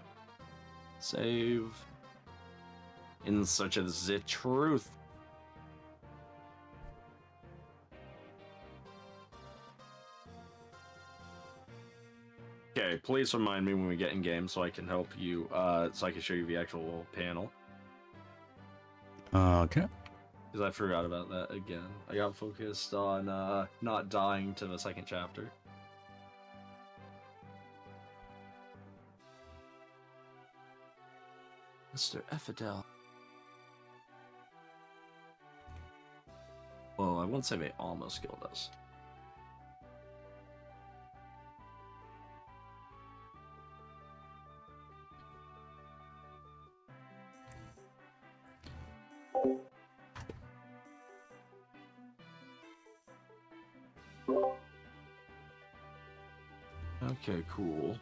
Save. In search of the truth. Okay, please remind me when we get in game so I can help you, so I can show you the actual panel. Okay. Because I forgot about that again. I got focused on not dying to the second chapter. Mr. Effidel. Well, I won't say they almost killed us. Okay, cool.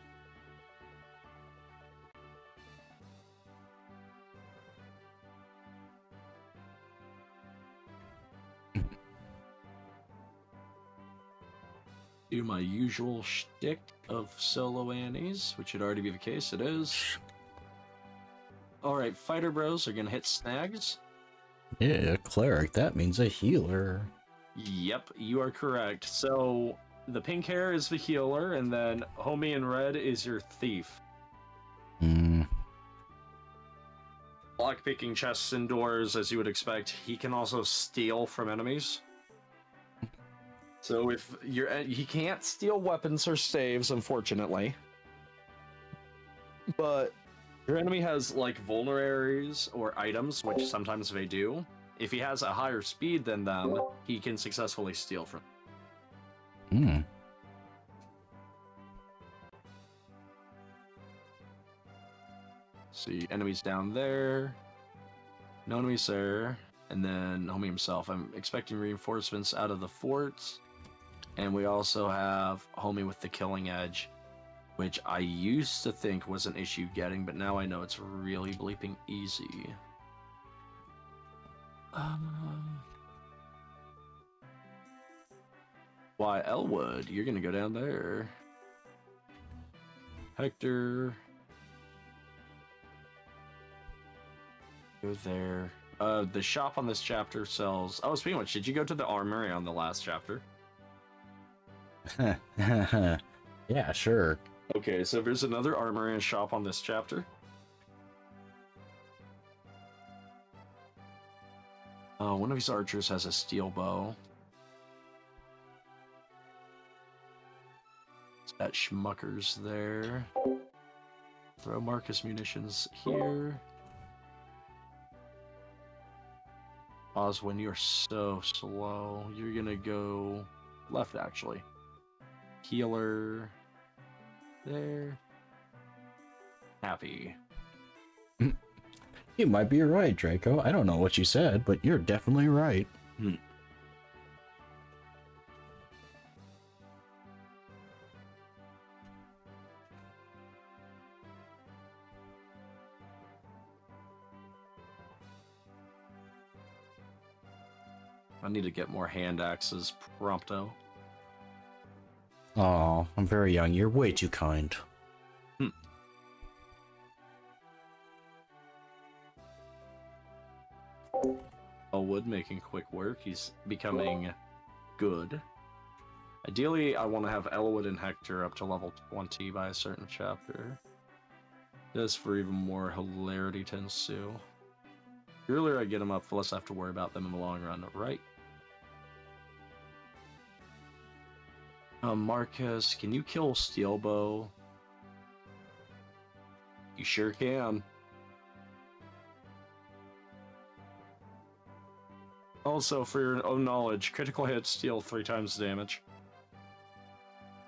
Do my usual shtick of solo Annies, which should already be the case. It is. Alright, fighter bros are gonna hit snags. Yeah, cleric. That means a healer. Yep, you are correct. So, the pink hair is the healer, and then homie in red is your thief. Hmm. Lockpicking chests and doors, as you would expect. He can also steal from enemies. So if he can't steal weapons or staves, unfortunately. But your enemy has like vulneraries or items, which sometimes they do. If he has a higher speed than them, he can successfully steal from them. Hmm. See, enemies down there. No enemies there. And then homie himself. I'm expecting reinforcements out of the forts. And we also have homie with the killing edge, which I used to think was an issue getting, but now I know it's really bleeping easy. Why, Elwood, you're gonna go down there. Hector. Go there. The shop on this chapter sells. Oh, speaking of which, did you go to the armory on the last chapter? Yeah, sure. Okay, so there's another armory and shop on this chapter. One of these archers has a steel bow. It's got schmuckers there. Throw Marcus munitions here. Oswin, you're so slow. You're gonna go left, actually. Healer. There. Happy. You might be right, Draco. I don't know what you said, but you're definitely right. I need to get more hand axes prompto. Oh, I'm very young. You're way too kind. Elwood making quick work. He's becoming good. Ideally, I want to have Elwood and Hector up to level 20 by a certain chapter. Just for even more hilarity to ensue. The earlier I get them up, the less I have to worry about them in the long run, right? Marcus, can you kill Steelbow? You sure can. Also, for your own knowledge, critical hits deal 3 times the damage.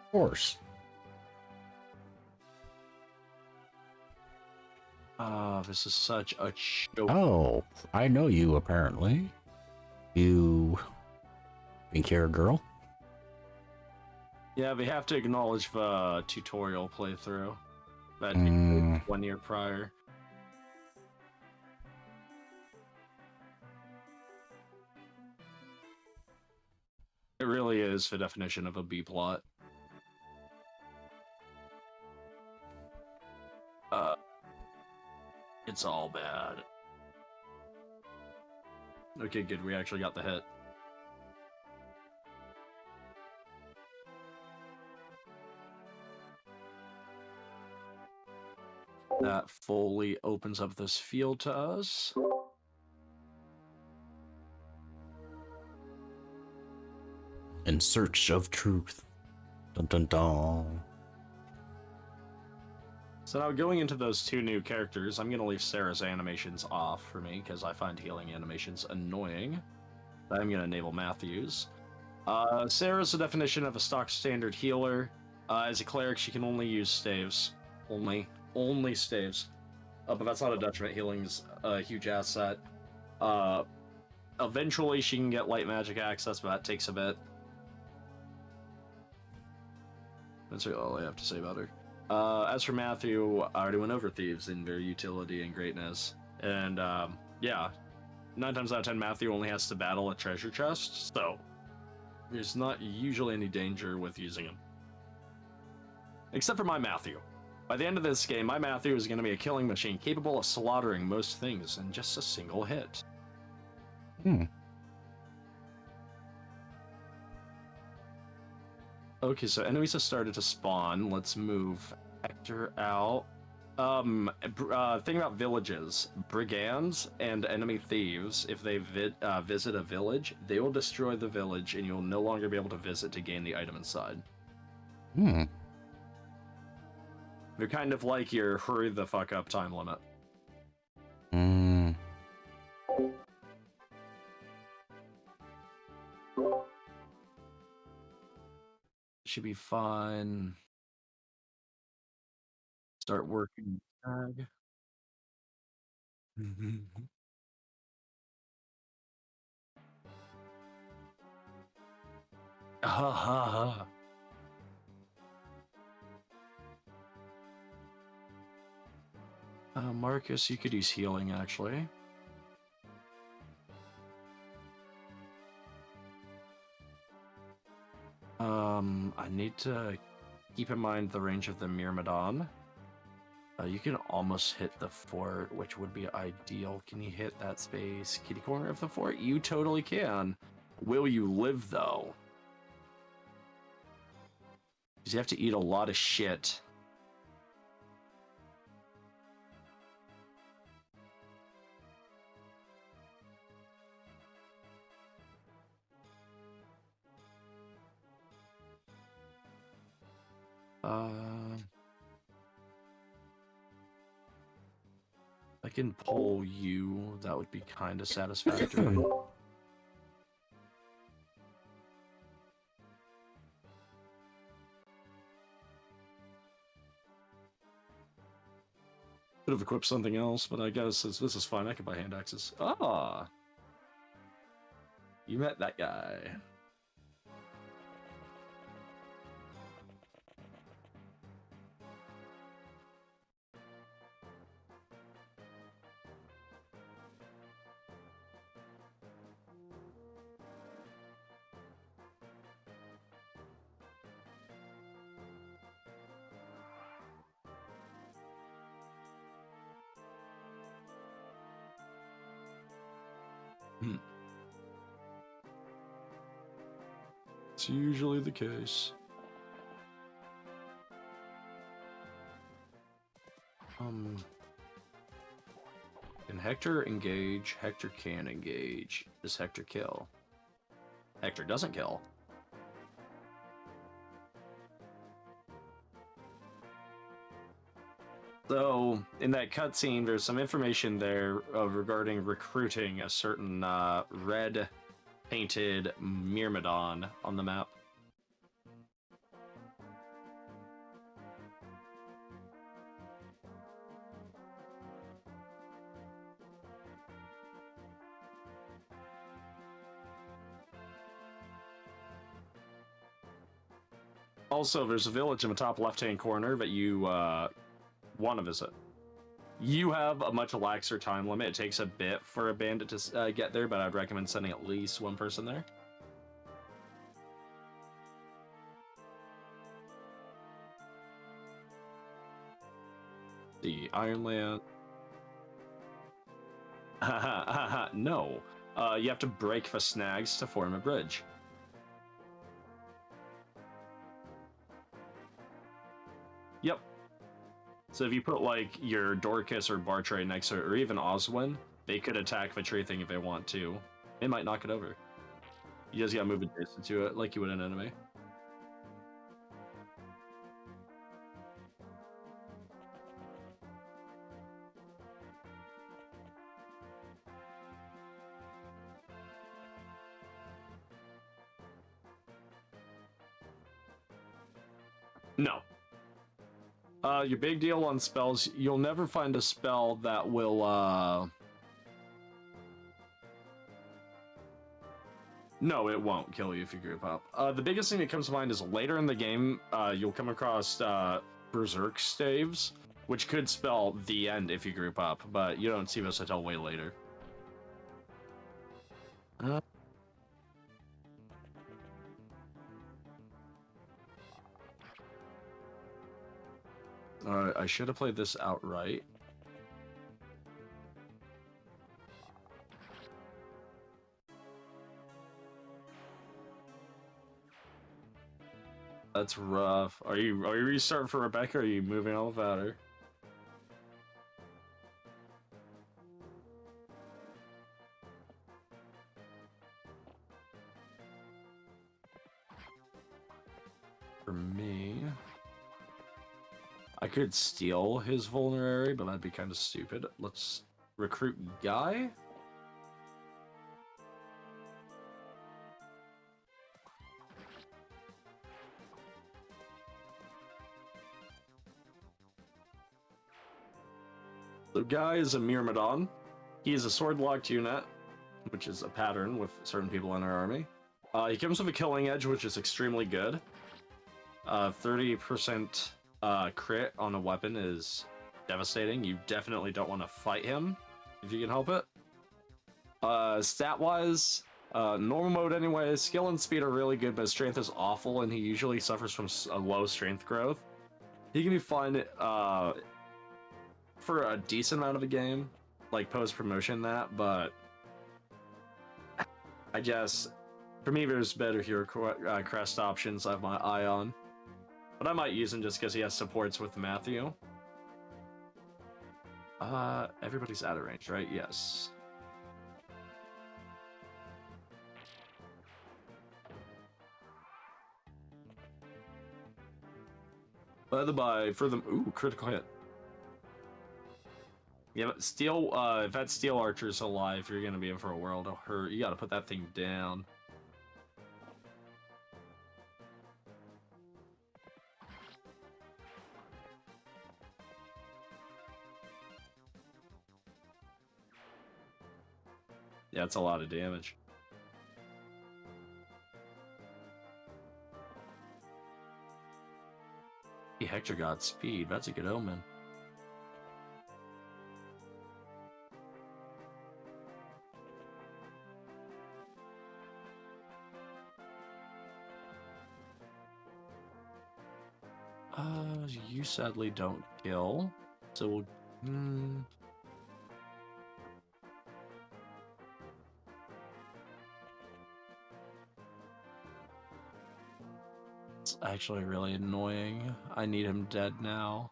Of course. This is such a joke. Oh, I know you, apparently. You... pink hair girl? Yeah, we have to acknowledge the tutorial playthrough. That 1 year prior. It really is the definition of a B-plot. It's all bad. Okay, good. We actually got the hit. That fully opens up this field to us. In search of truth. Dun dun dun. So now going into those 2 new characters, I'm going to leave Sarah's animations off for me because I find healing animations annoying. I'm going to enable Matthew's. Sarah's the definition of a stock standard healer. As a cleric, she can only use staves. Only staves. But that's not a detriment. Healing's a huge asset. Eventually, she can get light magic access, but that takes a bit. That's really all I have to say about her. As for Matthew, I already went over thieves in their utility and greatness. And, yeah, 9 times out of 10, Matthew only has to battle a treasure chest, so there's not usually any danger with using him. Except for my Matthew. By the end of this game, my Matthew is going to be a killing machine capable of slaughtering most things in just a single hit. Okay, so enemies have started to spawn. Let's move Hector out. Thing about villages. Brigands and enemy thieves, if they visit a village, they will destroy the village and you'll no longer be able to visit to gain the item inside. They're kind of like your hurry the fuck up time limit. Should be fine. Start working tag. Ha ha ha. Marcus, you could use healing actually. I need to keep in mind the range of the Myrmidon. You can almost hit the fort, which would be ideal. Can you hit that space kitty corner of the fort? You totally can. Will you live, though? Because you have to eat a lot of shit. I can pull you. That would be kind of satisfactory. Could have equipped something else, but I guess this is fine. I can buy hand axes. Ah! You met that guy. It's usually the case. Can Hector engage? Hector can engage. Does Hector kill? Hector doesn't kill. So, in that cutscene, there's some information there regarding recruiting a certain red-painted Myrmidon on the map. Also, there's a village in the top left-hand corner that you want to visit. You have a much laxer time limit. It takes a bit for a bandit to get there, but I'd recommend sending at least one person there. The Ironland. No. You have to break the snags to form a bridge. Yep. So if you put, like, your Dorcas or Barch right next to it, or even Oswin, they could attack the tree thing if they want to. It might knock it over. You just gotta move adjacent to it, like you would an enemy. No. Your big deal on spells, you'll never find a spell that will, No, it won't kill you if you group up. The biggest thing that comes to mind is later in the game, you'll come across, Berserk Staves, which could spell the end if you group up, but you don't see this until way later. I should have played this outright. That's rough. Are you restarting for Rebecca, or are you moving on without her? For me, I could steal his vulnerary, but that'd be kind of stupid. Let's recruit Guy. The Guy is a Myrmidon. He is a sword-locked unit, which is a pattern with certain people in our army. He comes with a killing edge, which is extremely good. 30% crit on a weapon is devastating. You definitely don't want to fight him if you can help it. Stat-wise, normal mode anyway, skill and speed are really good, but strength is awful, and he usually suffers from a low strength growth. He can be fun for a decent amount of a game, like post promotion that, but I guess for me there's better hero crest options I have my eye on. But I might use him just because he has supports with Matthew. Everybody's out of range, right? Yes. By the by, for the critical hit. Yeah, but steel. If that steel archer's alive, you're gonna be in for a world of hurt. You gotta put that thing down. Yeah, it's a lot of damage. Hector got speed. That's a good omen. You sadly don't kill. So we'll... It's actually really annoying. I need him dead now.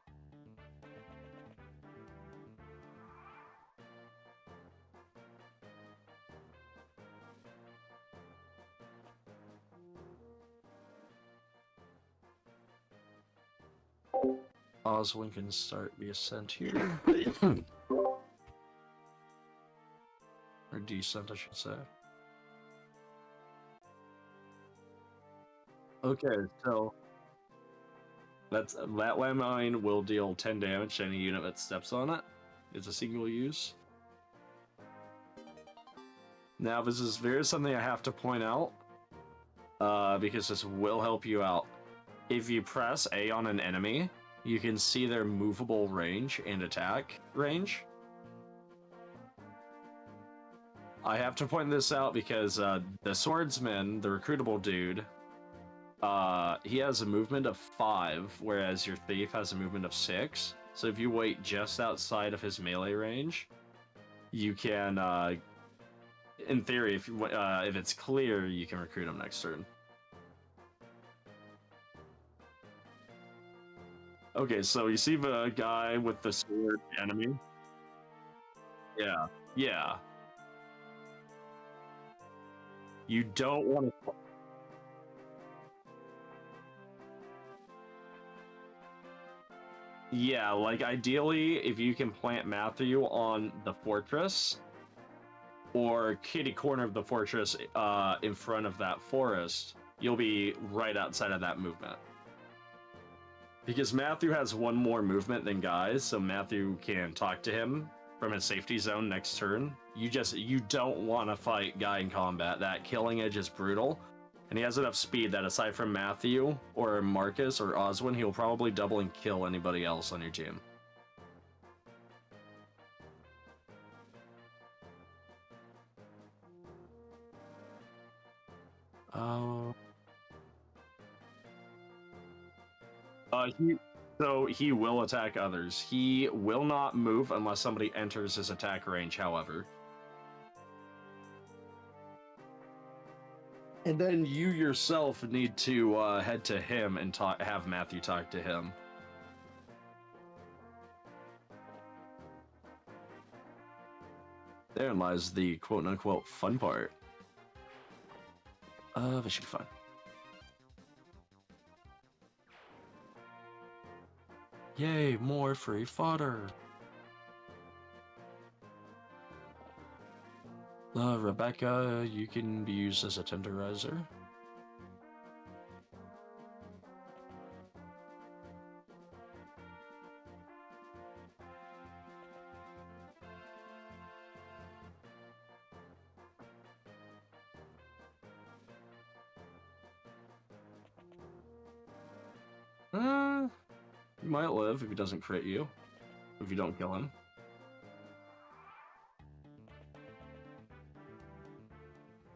Oswin can start the ascent here. Or descent, I should say. Okay, so that landmine will deal 10 damage to any unit that steps on it. It's a single use. Now, this is something I have to point out, because this will help you out. If you press A on an enemy, you can see their movable range and attack range. I have to point this out because the swordsman, the recruitable dude, he has a movement of 5, whereas your thief has a movement of 6. So if you wait just outside of his melee range, you can, in theory, if it's clear, you can recruit him next turn. Okay, so you see the guy with the sword enemy? Yeah, yeah. You don't want to... Yeah, like ideally, if you can plant Matthew on the fortress, or kitty corner of the fortress in front of that forest, you'll be right outside of that movement. Because Matthew has one more movement than Guys, so Matthew can talk to him from his safety zone next turn. You don't want to fight Guy in combat. That killing edge is brutal. And he has enough speed that aside from Matthew, or Marcus, or Oswin, he'll probably double and kill anybody else on your team. He will attack others. He will not move unless somebody enters his attack range, however. And then you yourself need to head to him and have Matthew talk to him. Therein lies the quote-unquote fun part. This should be fun. Yay, more free fodder! Rebecca, you can be used as a tenderizer. You might live if he doesn't crit you. If you don't kill him.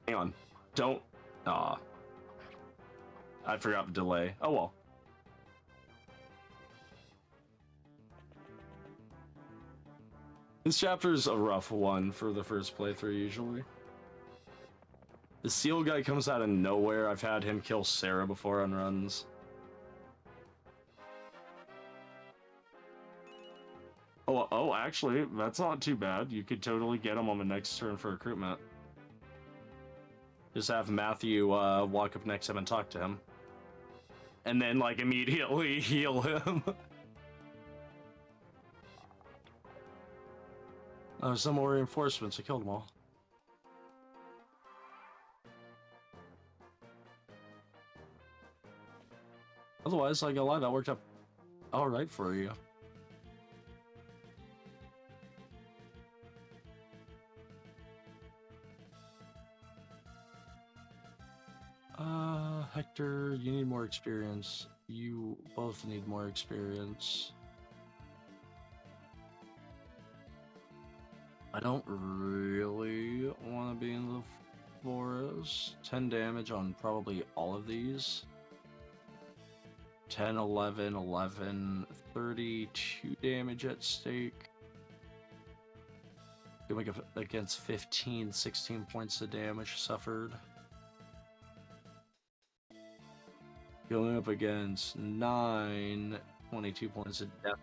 Hang on. Don't... Aw. I forgot the delay. Oh well. This chapter's a rough one for the first playthrough, usually. The seal guy comes out of nowhere. I've had him kill Sarah before on runs. Oh, actually, that's not too bad. You could totally get him on the next turn for recruitment. Just have Matthew walk up next to him and talk to him. And then, like, immediately heal him. Some more reinforcements. I killed them all. Otherwise, like, a lot that worked out alright for you. Hector, you need more experience. You both need more experience. I don't really want to be in the forest. 10 damage on probably all of these. 10, 11, 11, 32 damage at stake. Going up against 15, 16 points of damage suffered. Going up against 9, 22 points of death.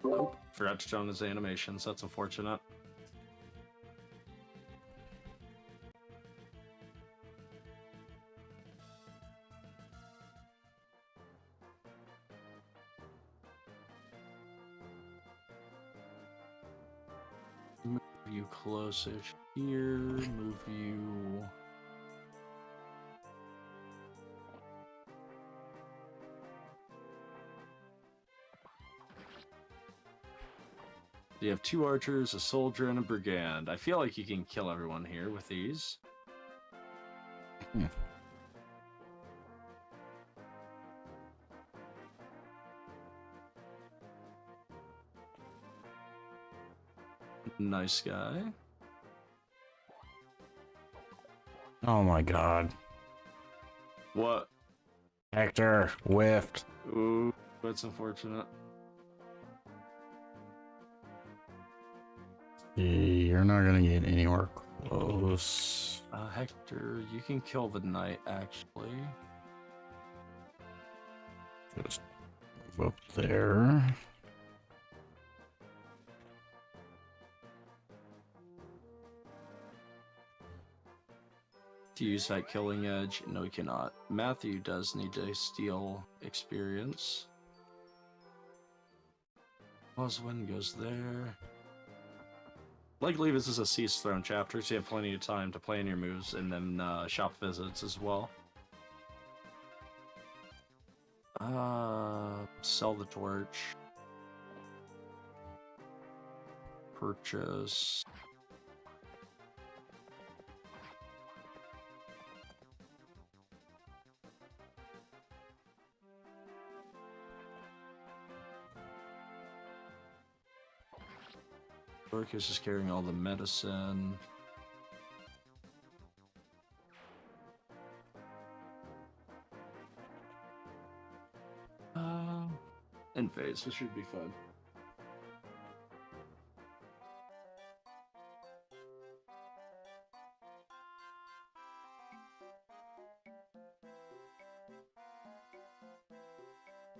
Oh, forgot to turn on his animations. That's unfortunate. Move you close-ish here. Move you... You have 2 archers, a soldier, and a brigand. I feel like you can kill everyone here with these. Nice guy. Oh my god. What? Hector, whiffed. Ooh, that's unfortunate. You're not gonna get anywhere close. Hector, you can kill the knight, actually. Just move up there. To use that killing edge? No, he cannot. Matthew does need to steal experience. Oswin goes there. Likely this is a Cease Throne chapter, so you have plenty of time to plan your moves and then shop visits as well. Sell the torch. Purchase. Dorcas is carrying all the medicine. End phase, this should be fun.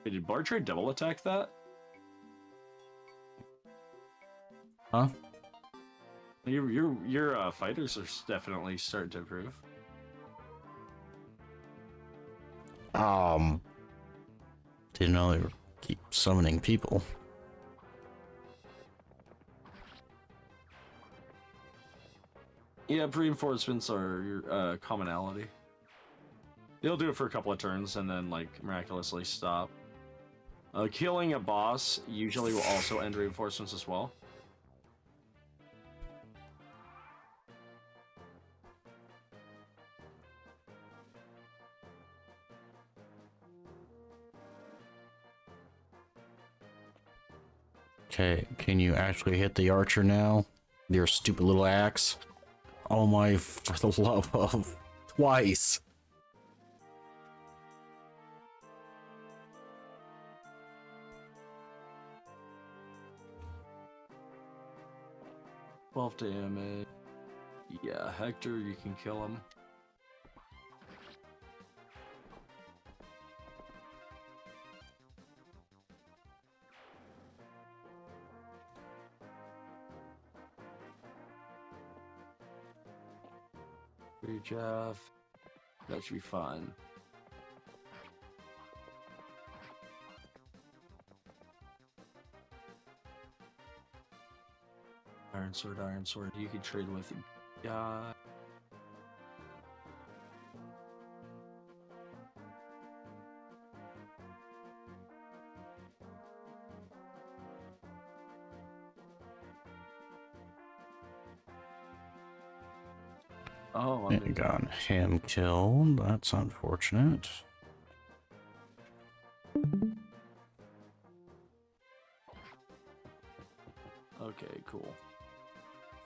Hey, did Bartrade double attack that? Huh? Your fighters are definitely starting to improve. Didn't know they were keep summoning people. Yeah, reinforcements are your commonality. They'll do it for a couple of turns and then like miraculously stop. Killing a boss usually will also end reinforcements as well. Okay, can you actually hit the archer now? Your stupid little axe. Oh my, for the love of... Twice! 12 damage. Yeah, Hector, you can kill him. Jeff. That should be fine. Iron sword, iron sword. You can trade with God. Oh, Yeah, got him killed. That's unfortunate. Okay, cool.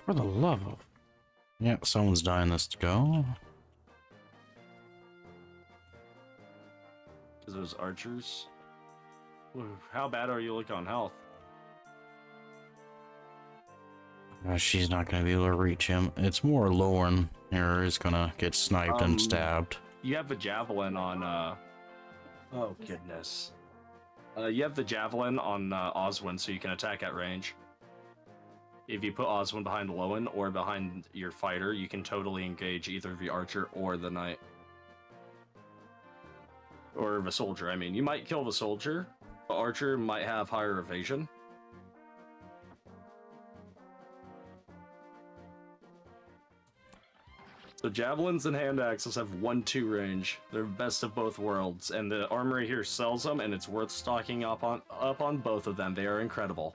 For the love of... Yeah, someone's dying this to go. Because those archers. How bad are you looking on health? She's not going to be able to reach him. It's more Lauren here is going to get sniped and stabbed. You have the javelin on, Oh, goodness. You have the javelin on Oswin, so you can attack at range. If you put Oswin behind Lowen or behind your fighter, you can totally engage either the archer or the knight. Or the soldier, I mean. You might kill the soldier. The archer might have higher evasion. So javelins and hand axes have 1-2 range. They're best of both worlds, and the armory here sells them, and it's worth stocking up on both of them. They are incredible.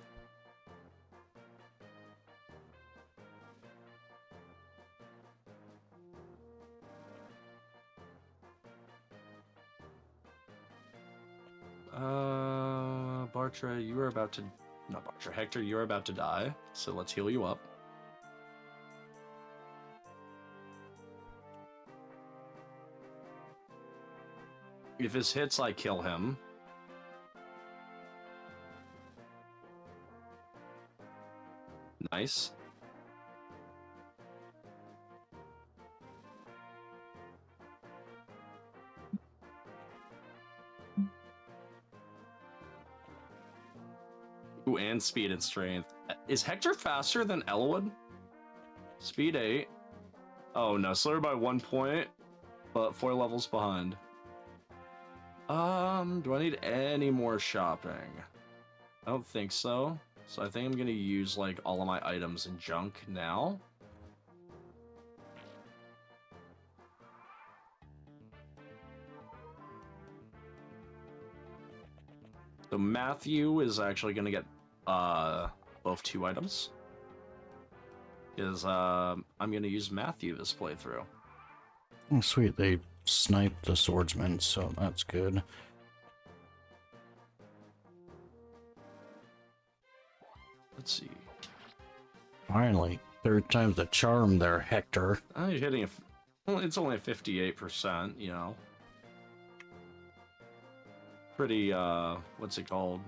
Bartra, you are about to... Not Bartra, Hector, you are about to die, so let's heal you up. If this hits, I kill him. Nice. Ooh, and speed and strength. Is Hector faster than Elwood? Speed 8. Oh no, slower by 1 point, but 4 levels behind. Do I need any more shopping? I don't think so. So I think I'm gonna use like all of my items and junk now. So Matthew is actually gonna get both 2 items. I'm gonna use Matthew this playthrough. Oh, sweet, they sniped the swordsman, so that's good. Let's see. Finally, 3rd time's the charm there, Hector. Oh, you're hitting it's only a 58%, you know. Pretty, what's it called?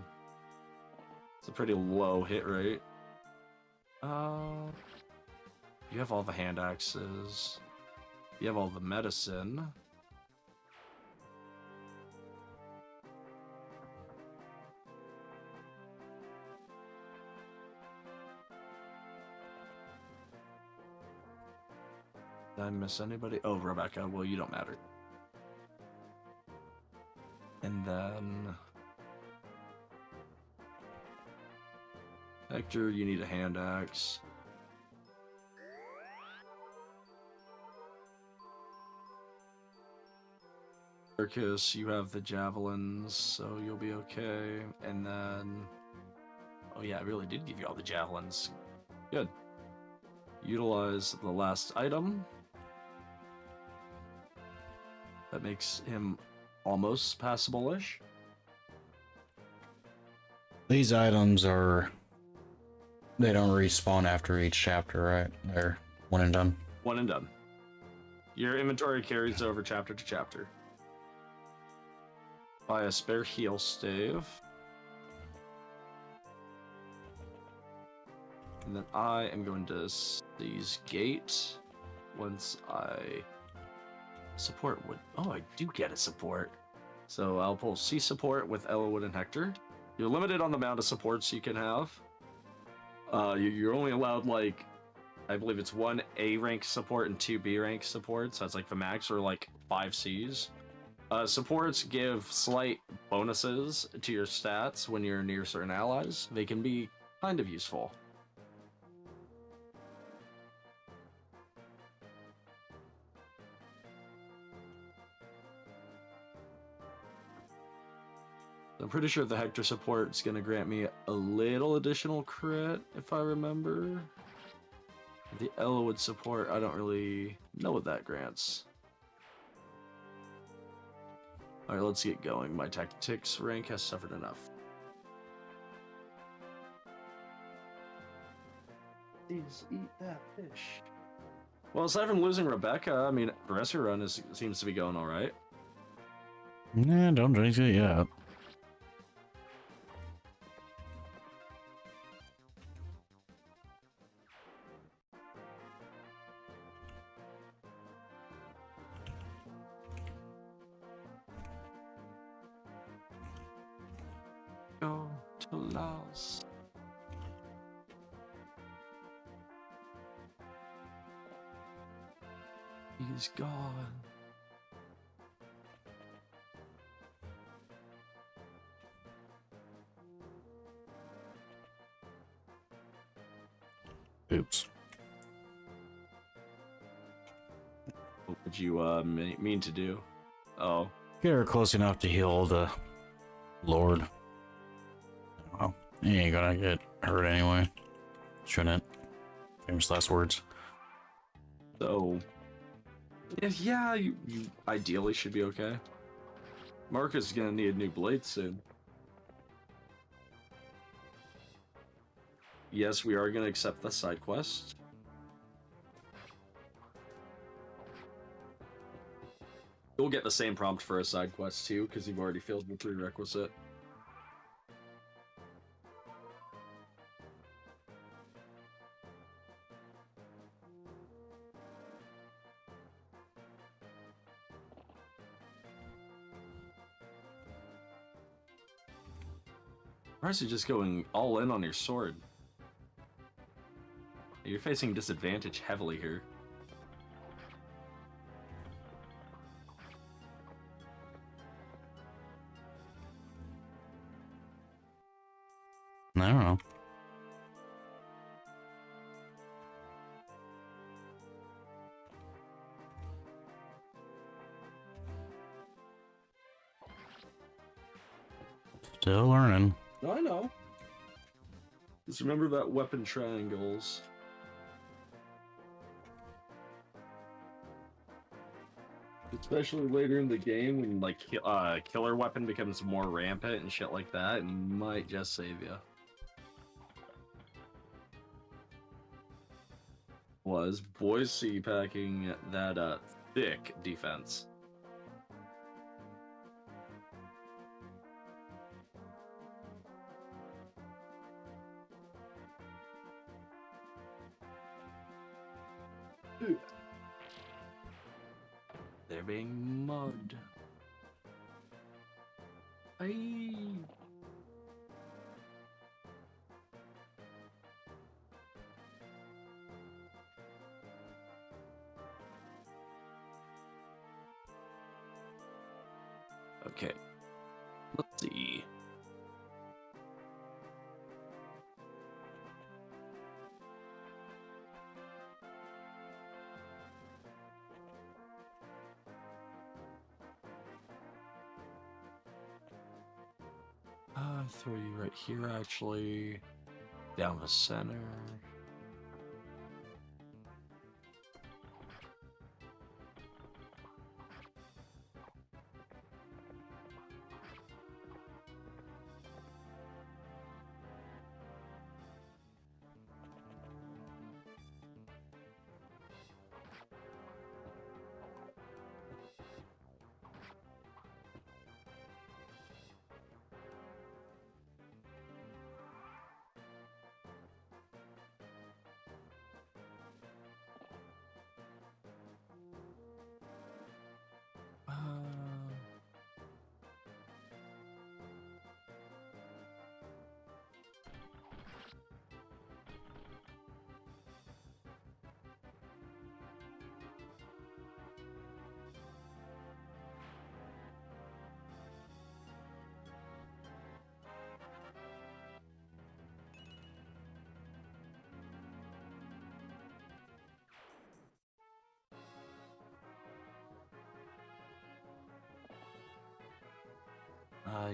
It's a pretty low hit rate. You have all the hand axes. You have all the medicine. Did I miss anybody? Oh, Rebecca. Well, you don't matter. And then... Hector, you need a hand axe. Marcus, you have the javelins, so you'll be okay. And then... Oh yeah, I really did give you all the javelins. Good. Utilize the last item. That makes him almost passable-ish. These items are... They don't respawn after each chapter, right? They're one and done. One and done. Your inventory carries over chapter to chapter. Buy a spare heal stave. And then I am going to seize gate once I support would. Oh, I do get a support. So I'll pull C support with Elwood and Hector. You're limited on the amount of supports you can have. You're only allowed, like, I believe it's 1 A rank support and 2 B rank supports. That's like the max, or like 5 Cs. Supports give slight bonuses to your stats when you're near certain allies. They can be kind of useful. I'm pretty sure the Hector support is going to grant me a little additional crit, if I remember. The Elwood support, I don't really know what that grants. Alright, let's get going. My tactics rank has suffered enough. Please eat that fish. Well, aside from losing Rebecca, I mean, the rest of your run seems to be going alright. Nah, don't drink it yet. Go to Laos. He's gone. Oops. What would you mean to do? Oh. Get her close enough to heal the Lord. Well, he ain't gonna get hurt anyway. Shouldn't. Famous last words. So, yeah, you ideally should be okay. Marcus is gonna need a new blade soon. Yes, we are gonna accept the side quest. You'll get the same prompt for a side quest too, because you've already filled the prerequisite. Why is he just going all in on your sword? You're facing disadvantage heavily here. I don't know. Still learning. I know. Just remember that weapon triangles. Especially later in the game when, like, killer weapon becomes more rampant and shit like that, and might just save you. Was Boise packing that thick defense? They're being mugged. Aye. Okay. Let's see. Throw you right here, actually. Down the center.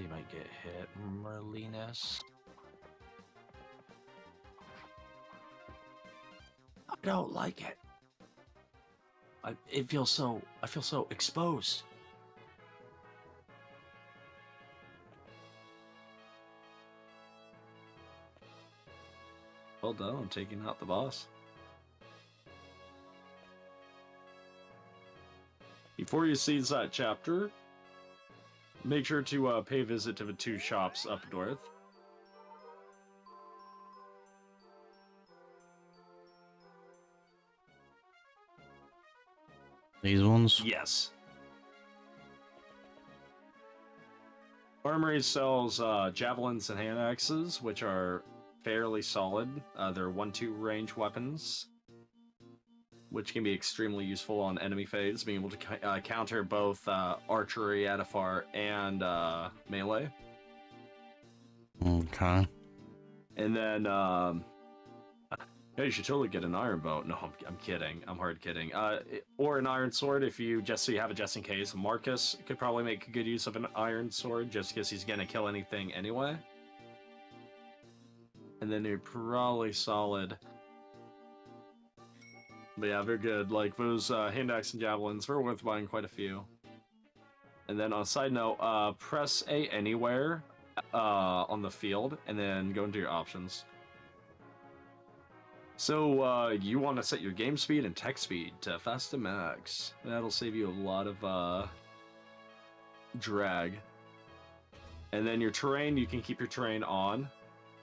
You might get hit, Merlinus. I don't like it. I feel so exposed. Well done, taking out the boss. Before you seize that chapter, make sure to pay a visit to the 2 shops up north. These ones? Yes. Armory sells javelins and hand axes, which are fairly solid. They're 1-2 range weapons, which can be extremely useful on enemy phase, being able to counter both archery at afar and melee. Okay. And then, yeah, you should totally get an iron bow. No, I'm kidding. I'm hard kidding. Or an iron sword if you so you have it just in case. Marcus could probably make good use of an iron sword just because he's gonna kill anything anyway. And then you're probably solid. But yeah, very good. Like those hand axe and javelins, we're worth buying quite a few. And then on a side note, press A anywhere on the field, and then go into your options. So you want to set your game speed and text speed to fast to max. That'll save you a lot of drag. And then your terrain, you can keep your terrain on,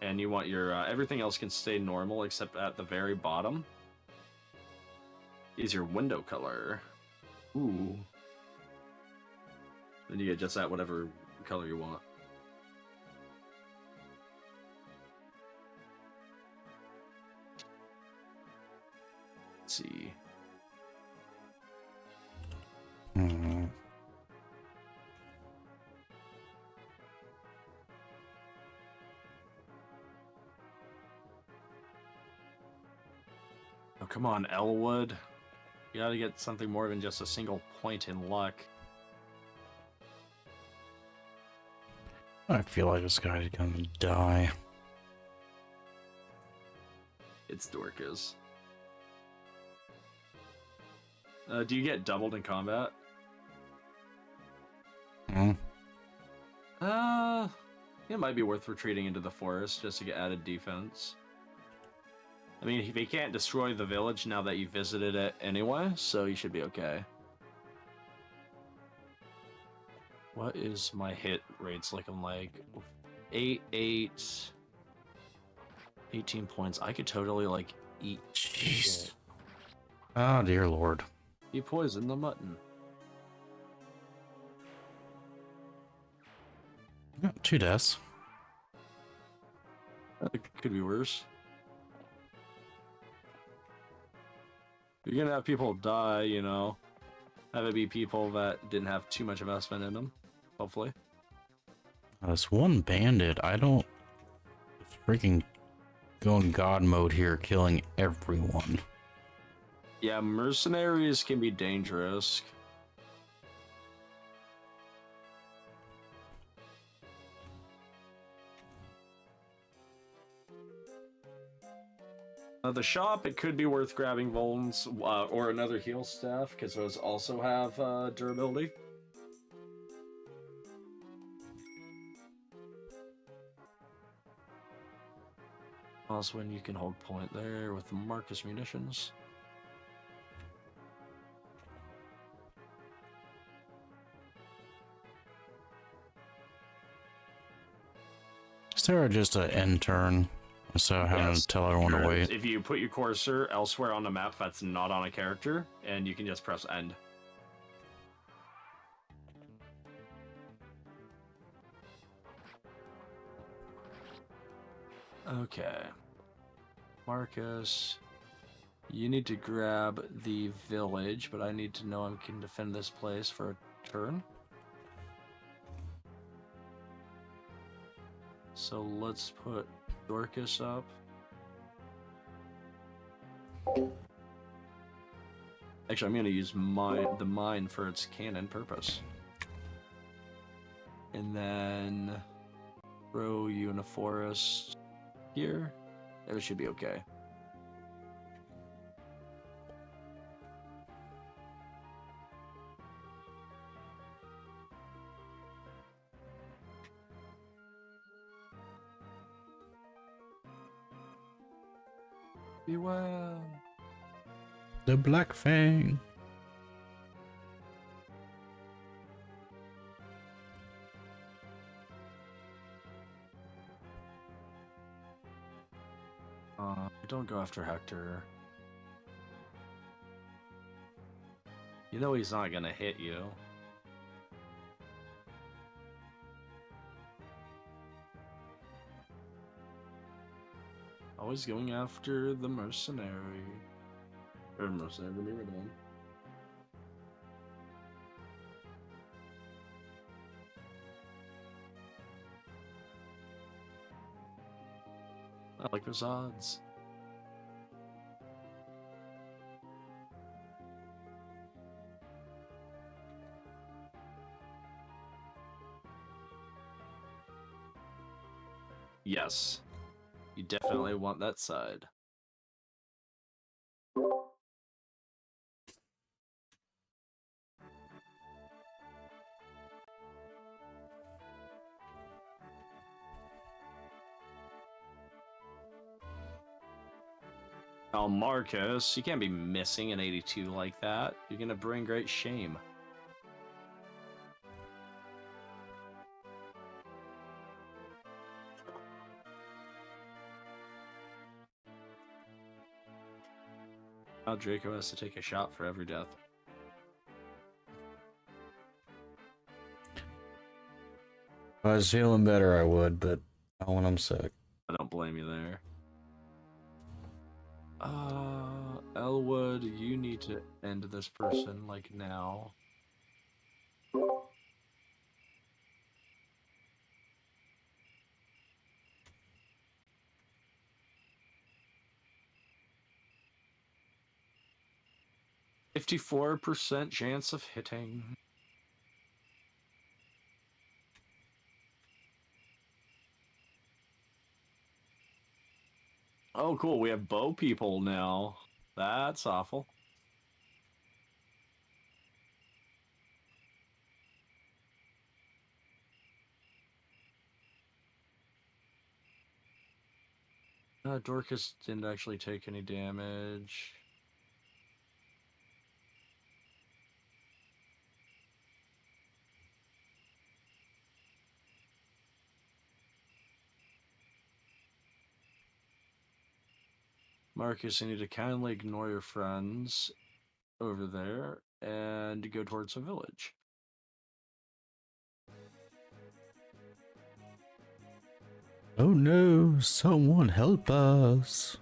and you want your everything else can stay normal except at the very bottom is your window color. Ooh. Then you adjust that whatever color you want. Let's see. Oh, come on, Elwood. You gotta get something more than just a single point in luck. I feel like this guy's gonna die. It's Dorcas. Do you get doubled in combat? It might be worth retreating into the forest just to get added defense. I mean, they can't destroy the village now that you visited it anyway, so you should be okay. What is my hit rates looking like? 8, 8, 18 points. I could totally, like, eat. Jeez. Oh, dear Lord. You poisoned the mutton. Yeah, 2 deaths. It could be worse. You're gonna have people die, you know. Have it be people that didn't have too much investment in them, hopefully. This one bandit, I don't freaking go in God mode here, killing everyone. Yeah, mercenaries can be dangerous. The shop, it could be worth grabbing Volans or another heal staff, because those also have durability. Also, when you can hold point there with Marcus munitions. Is there just an end turn? So having to tell everyone to wait. If you put your cursor elsewhere on the map that's not on a character, and you can just press end. Okay. Marcus, you need to grab the village, but I need to know I can defend this place for a turn. So let's put Dorcas up. Actually, I'm going to use the mine for its cannon purpose. and then throw you in a forest here. It should be okay. Be well. The Black Fang. Don't go after Hector. You know he's not gonna hit you. Always going after the mercenary. Or mercenary, let me read one. I like those odds. Yes. You definitely want that side. Oh, Marcus, you can't be missing an 82 like that. You're gonna bring great shame. Now Draco has to take a shot for every death. If I was feeling better, I would, but not when I'm sick. I don't blame you there. Elwood, you need to end this person, like, now. "54% chance of hitting." Oh, cool. We have bow people now. That's awful. Dorcas didn't actually take any damage. Marcus, you need to kindly ignore your friends over there and go towards the village. Oh no, someone help us.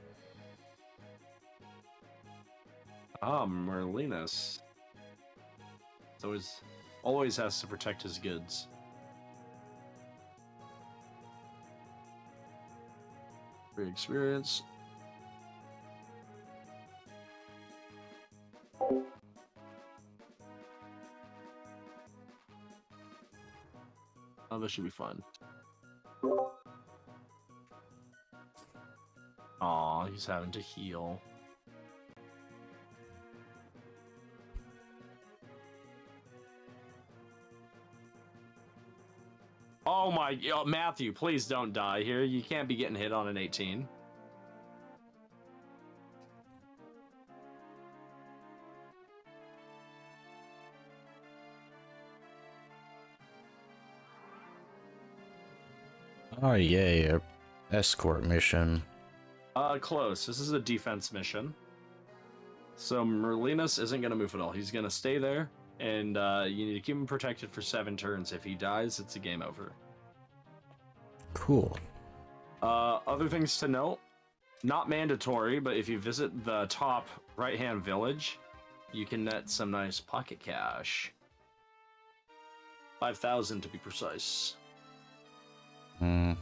Ah, Merlinus. Always has to protect his goods. Free experience. Oh, this should be fun. Aw, he's having to heal. Oh my, Matthew, please don't die here. You can't be getting hit on an 18. Oh yay, a escort mission. Close. This is a defense mission. So Merlinus isn't going to move at all. He's going to stay there, and you need to keep him protected for 7 turns. If he dies, it's a game over. Cool. Other things to note, not mandatory, but if you visit the top right-hand village, you can net some nice pocket cash. 5,000 to be precise. Hmm.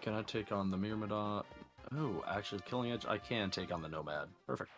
Can I take on the Myrmidon? Oh, actually, Killing Edge. I can take on the Nomad. Perfect.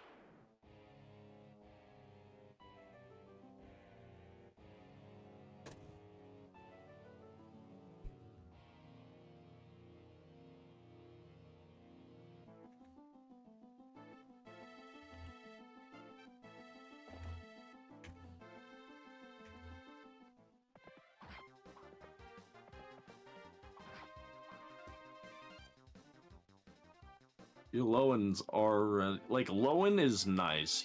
Lowen's are like Lowen is nice.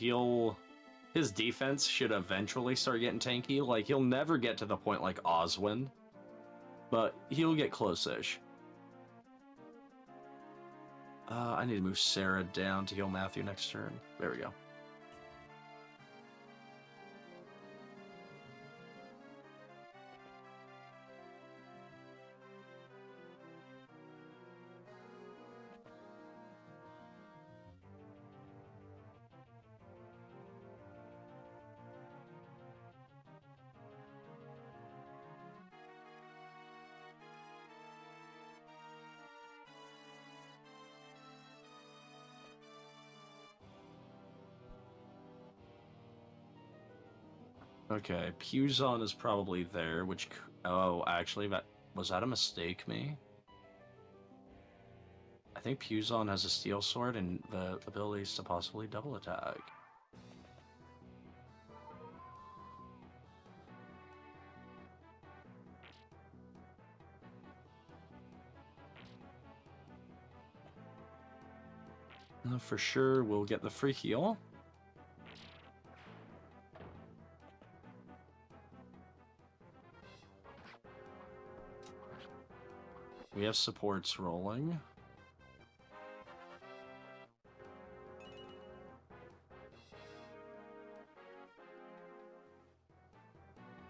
His defense should eventually start getting tanky. Like he'll never get to the point like Oswin, but he'll get close-ish. I need to move Sarah down to heal Matthew next turn. There we go. Okay, Puzon is probably there, which... Oh, actually, was that a mistake, me? I think Puzon has a steel sword and the abilities to possibly double attack. For sure, we'll get the free heal. We have supports rolling.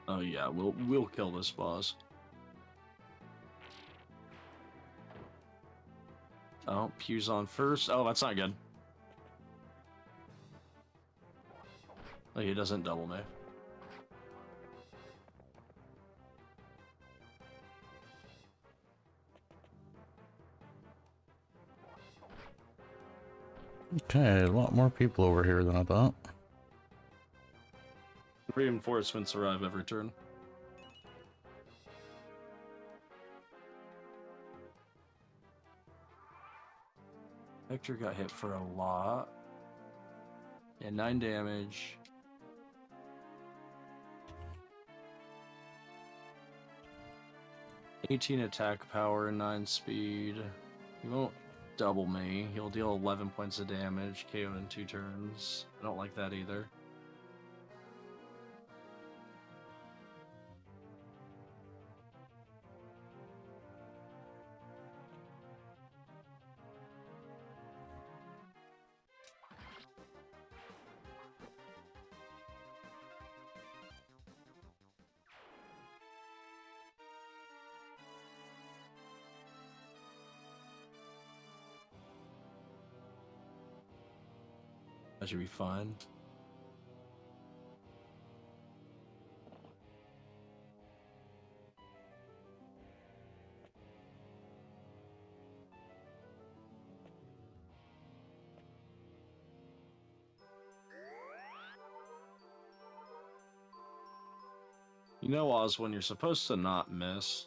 Oh yeah, we'll kill this boss. Oh, Puzon first. Oh, that's not good. Oh, he doesn't double me. Okay, a lot more people over here than I thought. Reinforcements arrive every turn. Hector got hit for a lot. Yeah, 9 damage. $18 attack power, 9 speed. He won't double me. He'll deal 11 points of damage, KO'd in 2 turns. I don't like that either. That should be fine. You know, Oswin, you're supposed to not miss.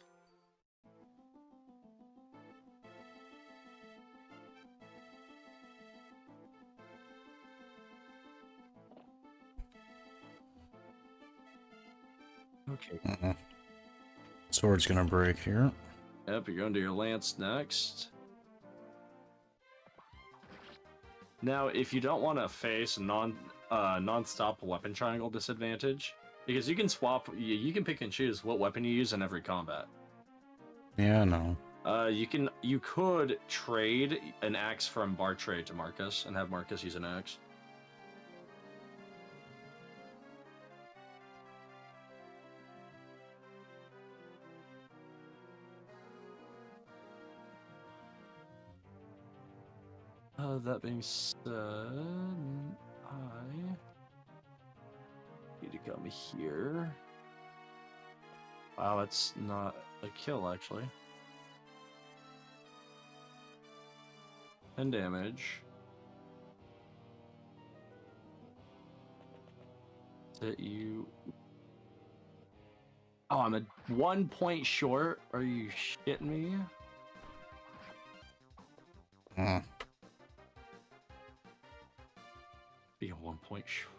Okay. Sword's gonna break here. Yep, you're going to your lance next. Now, if you don't want to face non-stop weapon triangle disadvantage, because you can swap, you can pick and choose what weapon you use in every combat. Yeah, I know. You could trade an axe from Bartray to Marcus and have Marcus use an axe. That being said, I need to come here. Wow, that's not a kill, actually. 10 damage. That you. Oh, I'm a 1 point short. Are you shitting me? Be a 1 point short.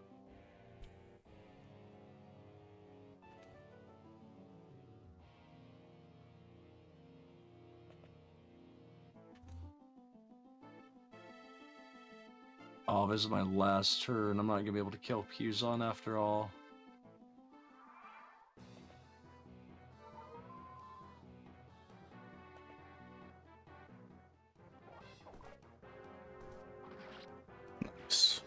Oh, this is my last turn. I'm not gonna be able to kill Puzon after all. Nice.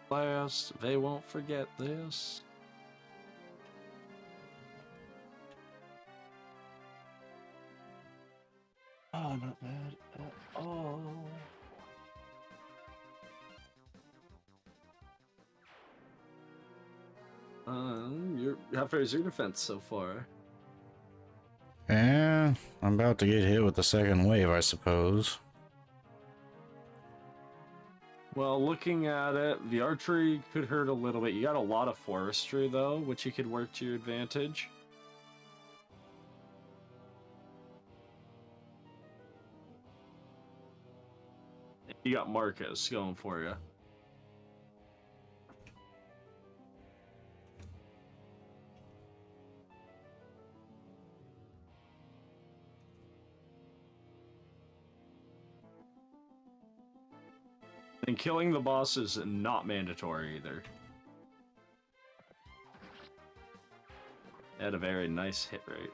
Last, they won't forget this. Oh, not bad at all. How far is your defense so far? Yeah, I'm about to get hit with the second wave, I suppose. Well, looking at it, the archery could hurt a little bit. You got a lot of forestry, though, which you could work to your advantage. You got Marcus going for you. And killing the boss is not mandatory either. It had a very nice hit rate.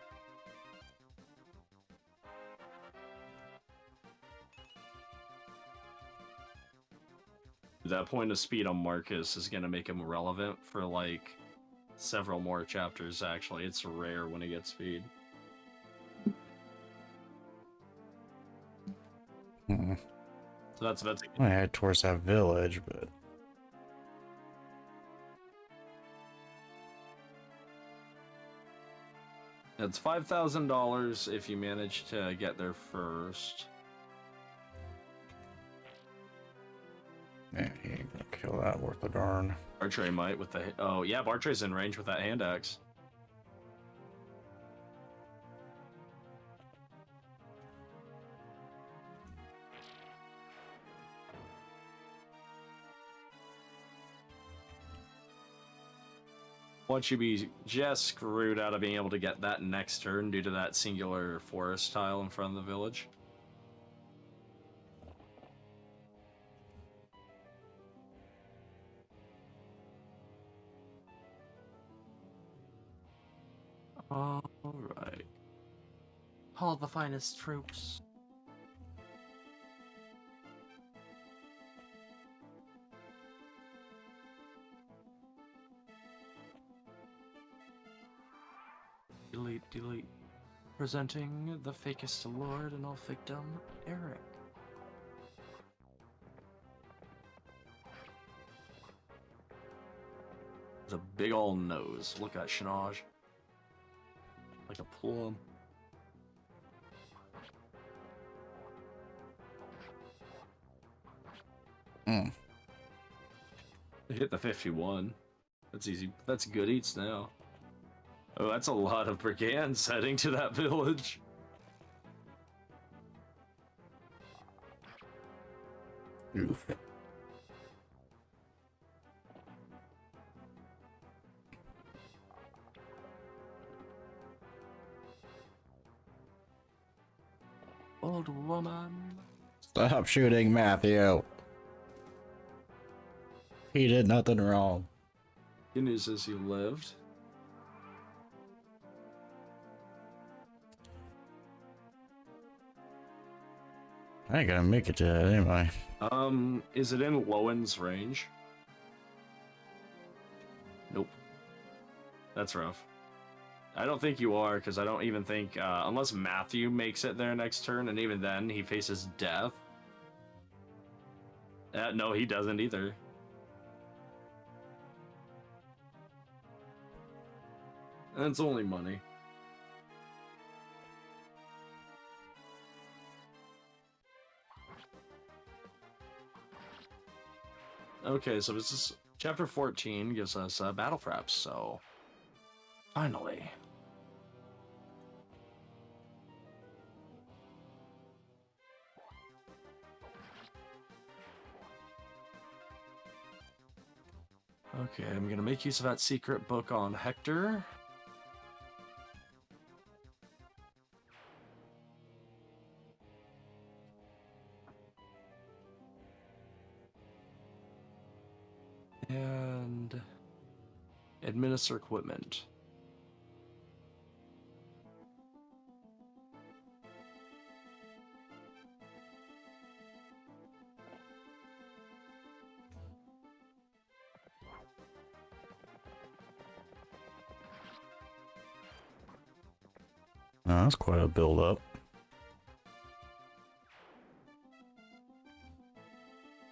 That point of speed on Marcus is going to make him relevant for like several more chapters, actually. It's rare when he gets speed. So that's I head towards that village, but it's $5,000 if you manage to get there first. yeah, he ain't gonna kill that worth a darn. Bartray might with the oh yeah, Bartray's in range with that hand axe. Once you be just screwed out of being able to get that next turn due to that singular forest tile in front of the village. All right. All the finest troops. Delete, delete. Presenting the fakest lord and all victim, Eric. It's a big old nose. Look at Shinaj. Like a plum. Hit the 51. That's easy. That's good eats now. Oh, that's a lot of brigands heading to that village. Oof. Old woman. Stop shooting, Matthew. He did nothing wrong. Good news is you lived. I ain't gonna make it to that anyway. Is it in Lowen's range? Nope. That's rough. I don't think you are, because I don't even think, unless Matthew makes it there next turn, and even then, he faces death. No, he doesn't either. And it's only money. Okay, so this is chapter 14 gives us battle fraps, so finally. Okay, I'm gonna make use of that secret book on Hector. And administer equipment. Oh, that's quite a build up.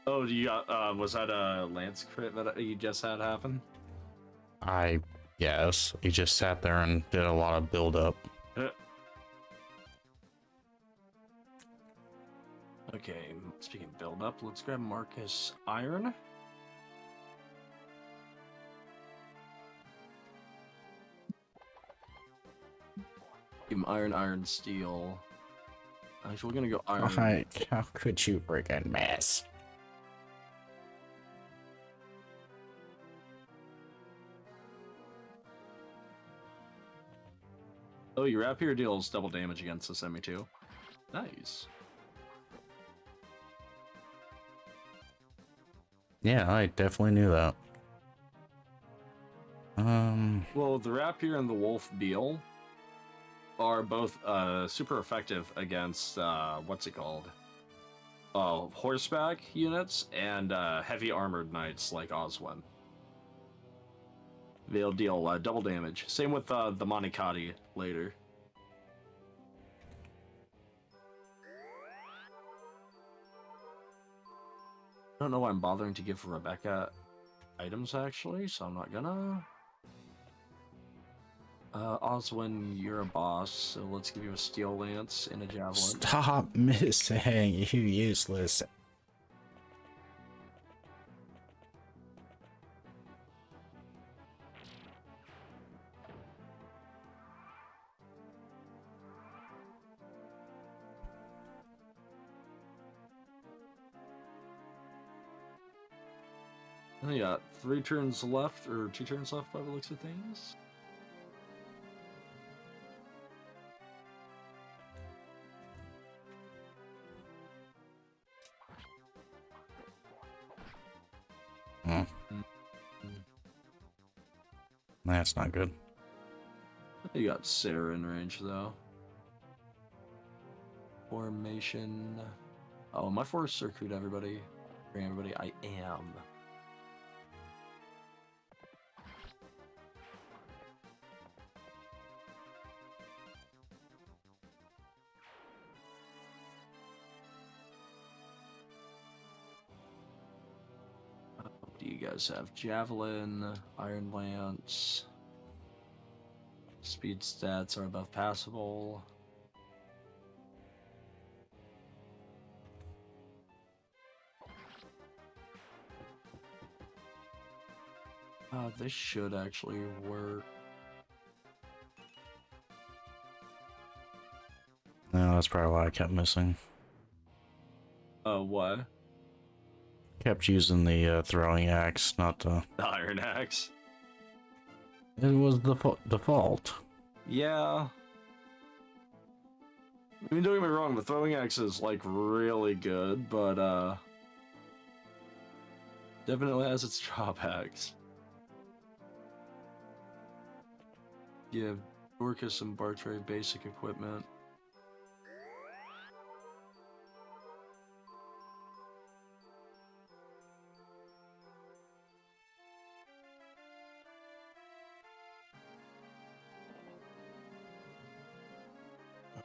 Oh, you got, was that a Lance crit that you just had happen? I guess he just sat there and did a lot of build up. Okay, speaking of build up, let's grab Marcus Iron. Give him Iron, Steel. Actually, we're gonna go Iron. How could you freaking miss? Oh, your rapier deals double damage against this enemy too. Nice. Yeah, I definitely knew that. Well, the rapier and the wolf beal are both super effective against what's it called? Horseback units and heavy armored knights like Oswin. They'll deal double damage. Same with the Monicati later. I don't know why I'm bothering to give Rebecca items actually, so I'm not gonna. Oswin, you're a boss, so let's give you a steel lance and a javelin. Stop missing, you useless. We got 3 turns left, or 2 turns left by the looks of things. That's not good. You got Sarah in range though. Formation. Oh, am I forced to recruit everybody? Bring everybody? I am. Do you guys have Javelin, Iron Lance? Speed stats are above passable. This should actually work. No, that's probably why I kept missing. What? Kept using the throwing axe, not the... The Iron Axe? It was the default. Yeah. I mean, don't get me wrong, the throwing axe is, like, really good, but, Definitely has its drawbacks. You have Dorcas and Bartray basic equipment. Oh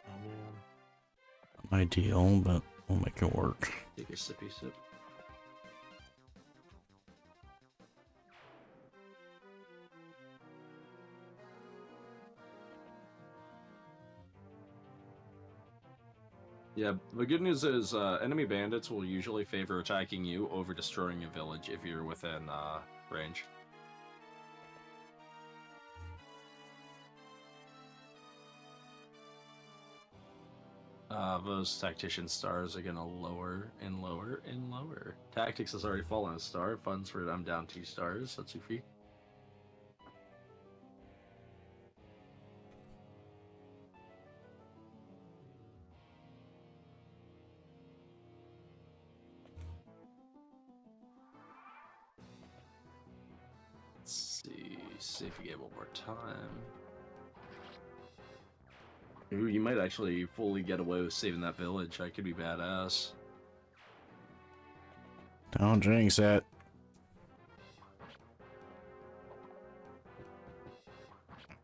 man. Ideal, but we'll make it work. Take a sippy sip. Yeah, the good news is enemy bandits will usually favor attacking you over destroying a village if you're within range. Those tactician stars are gonna lower and lower and lower. Tactics has already fallen a star. Funds for it, I'm down 2 stars. That's Sufi. Let's see if we get one more time. Ooh, you might actually fully get away with saving that village. That could be badass. Don't jinx it.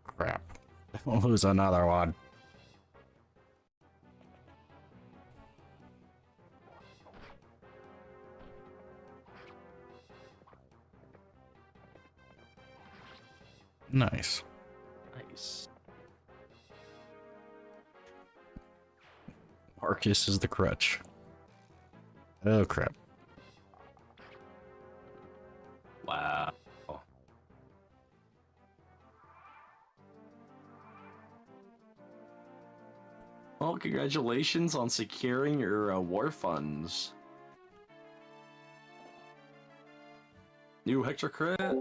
Crap. We'll lose another one. Nice. Nice. Marcus is the crutch. Oh crap. Wow. Well, congratulations on securing your war funds. New Hector crit.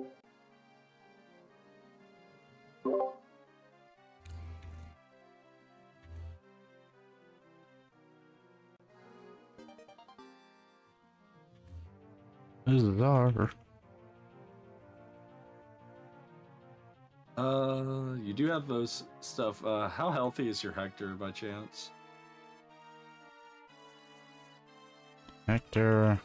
This is our. You do have those stuff. How healthy is your Hector by chance? Hector.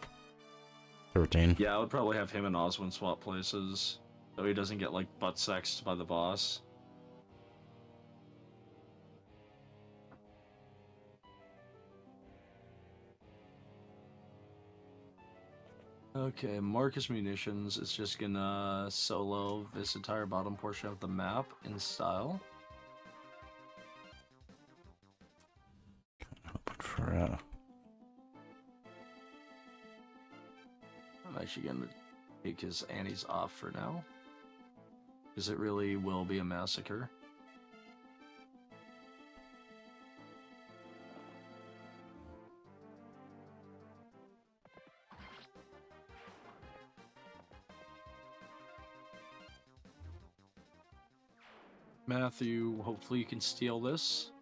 13. Yeah, I would probably have him and Oswin swap places, so he doesn't get like butt sexed by the boss. Okay, Marcus Munitions is just gonna solo this entire bottom portion of the map in style. Hoping for I'm actually gonna take his Annie's off for now, because it really will be a massacre. Matthew, hopefully you can steal this.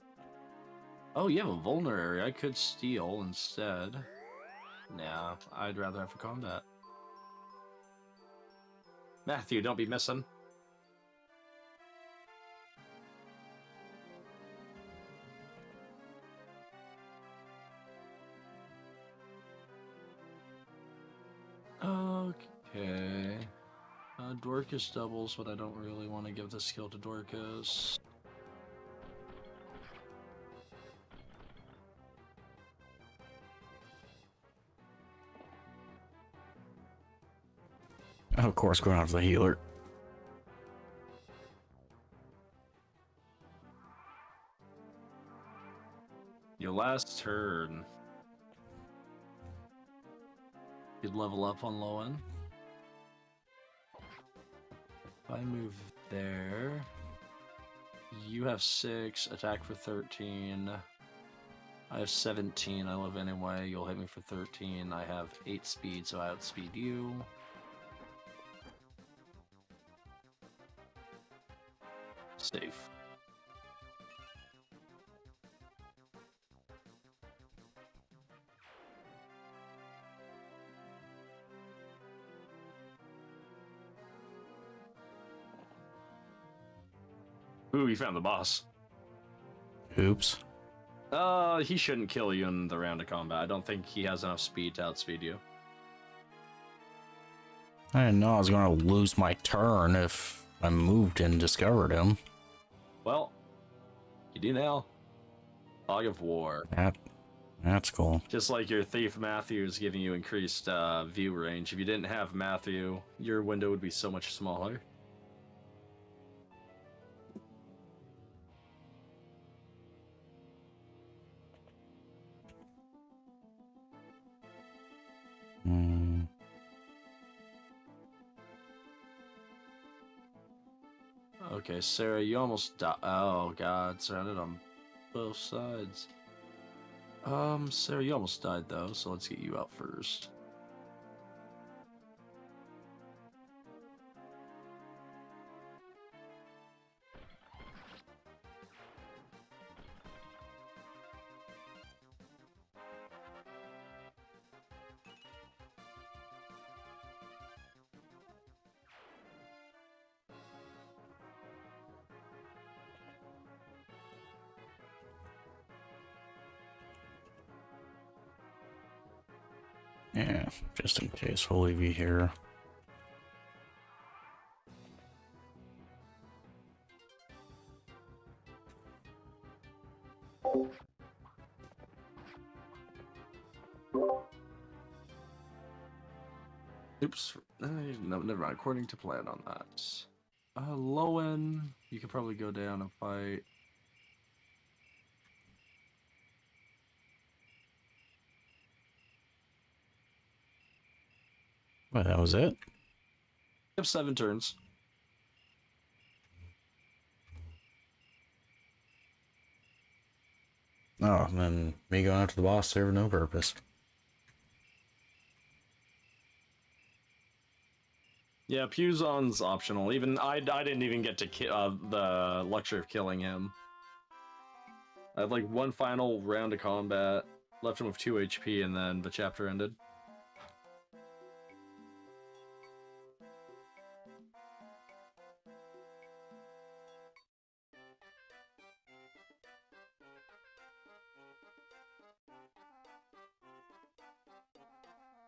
Oh, you have a vulnerary. I could steal instead. Nah, I'd rather have a combat. Matthew, don't be missing. Okay. Dorcas doubles, but I don't really want to give the skill to Dorcas. of course, going after the healer. Your last turn. You'd level up on low end. If I move there, you have 6, attack for 13. I have 17, I live anyway, you'll hit me for 13. I have 8 speed, so I outspeed you. Safe. Ooh, you found the boss. Oops. He shouldn't kill you in the round of combat. I don't think he has enough speed to outspeed you. I didn't know I was gonna lose my turn if I moved and discovered him. Well, you do now. Fog of War. That's cool. Just like your Thief Matthew is giving you increased view range. If you didn't have Matthew, your window would be so much smaller. Okay, Sarah, you almost died. Oh god, surrounded on both sides. Sarah, you almost died though, so let's get you out first. Yeah, just in case, we'll leave you here. Oops. No, never mind. According to plan on that. Lowen, you could probably go down and fight. Well, that was it? You have 7 turns. Oh, then me going after the boss served no purpose. Yeah, Pewzon's optional. Even I didn't even get to the luxury of killing him. I had like one final round of combat, left him with 2 HP, and then the chapter ended.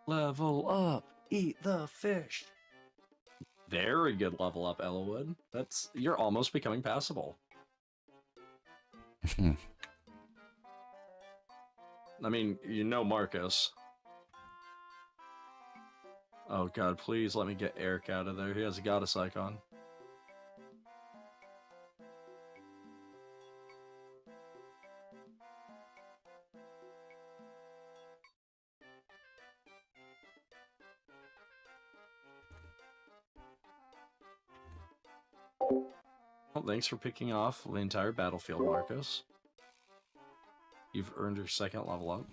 Level up, eat the fish. Very good level up, Ellawood. You're almost becoming passable. I mean, you know Marcus. Oh god, please let me get Eric out of there. He has a goddess icon. Well, thanks for picking off the entire battlefield, Marcus. You've earned your 2nd level up.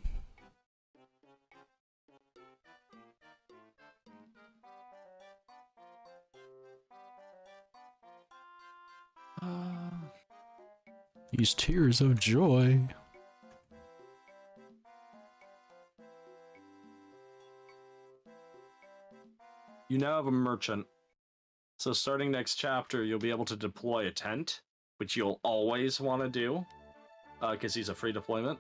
These tears of joy. You now have a merchant. So starting next chapter, you'll be able to deploy a tent, which you'll always want to do, because he's a free deployment.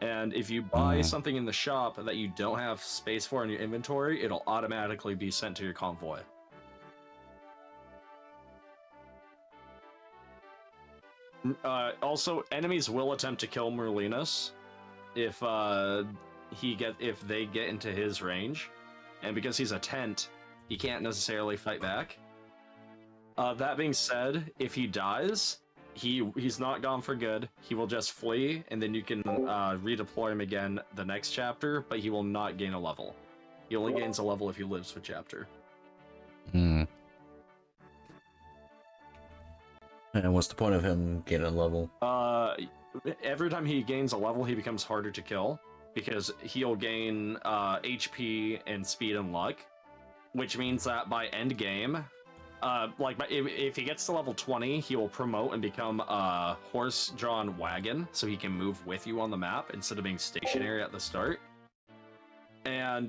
And if you buy something in the shop that you don't have space for in your inventory, it'll automatically be sent to your convoy. Also, enemies will attempt to kill Merlinus if they get into his range, and because he's a tent, he can't necessarily fight back. That being said, if he dies, he's not gone for good. He will just flee, and then you can redeploy him again the next chapter, but he will not gain a level. He only gains a level if he lives for chapter. And what's the point of him getting a level? Every time he gains a level, he becomes harder to kill, because he'll gain HP and speed and luck, which means that by end game, if he gets to level 20, he will promote and become a horse-drawn wagon, so he can move with you on the map instead of being stationary at the start. And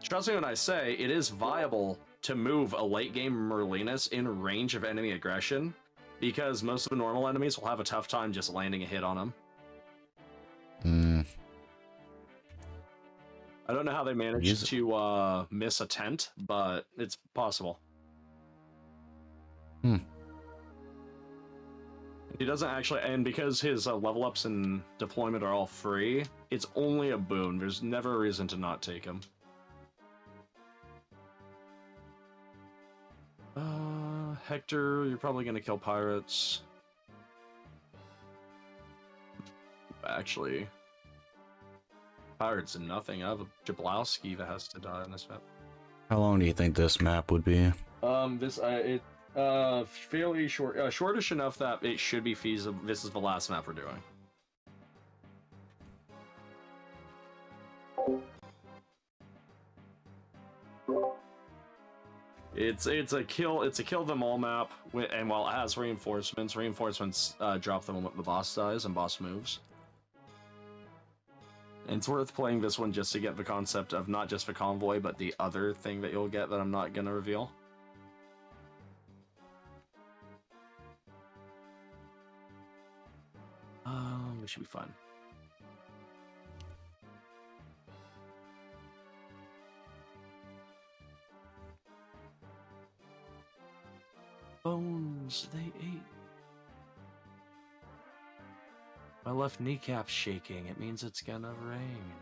trust me when I say, it is viable to move a late-game Merlinus in range of enemy aggression, because most of the normal enemies will have a tough time just landing a hit on them. I don't know how they managed to miss a tent, but it's possible. He doesn't actually, and because his level ups and deployment are all free, it's only a boon. There's never a reason to not take him. Hector, you're probably gonna kill pirates. Actually, pirates and nothing. I have a Jablowski that has to die on this map. How long do you think this map would be? Fairly short, shortish enough that it should be feasible. This is the last map we're doing. It's a kill them all map, and while it has reinforcements drop them when the boss dies and boss moves. And it's worth playing this one just to get the concept of not just the convoy, but the other thing that you'll get that I'm not gonna reveal. This should be fun. Bones, they ate. My left kneecap's shaking. It means it's gonna rain.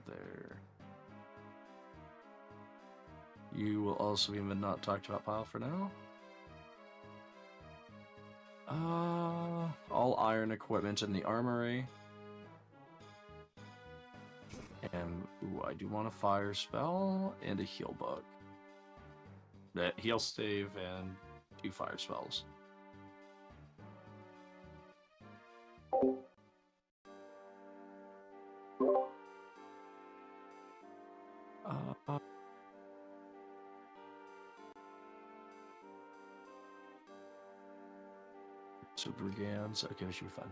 There. You will also be in the not talked about pile for now. All iron equipment in the armory. And ooh, I do want a fire spell and a heal book. That heal stave and 2 fire spells. Super Gans. Okay, this should be fun.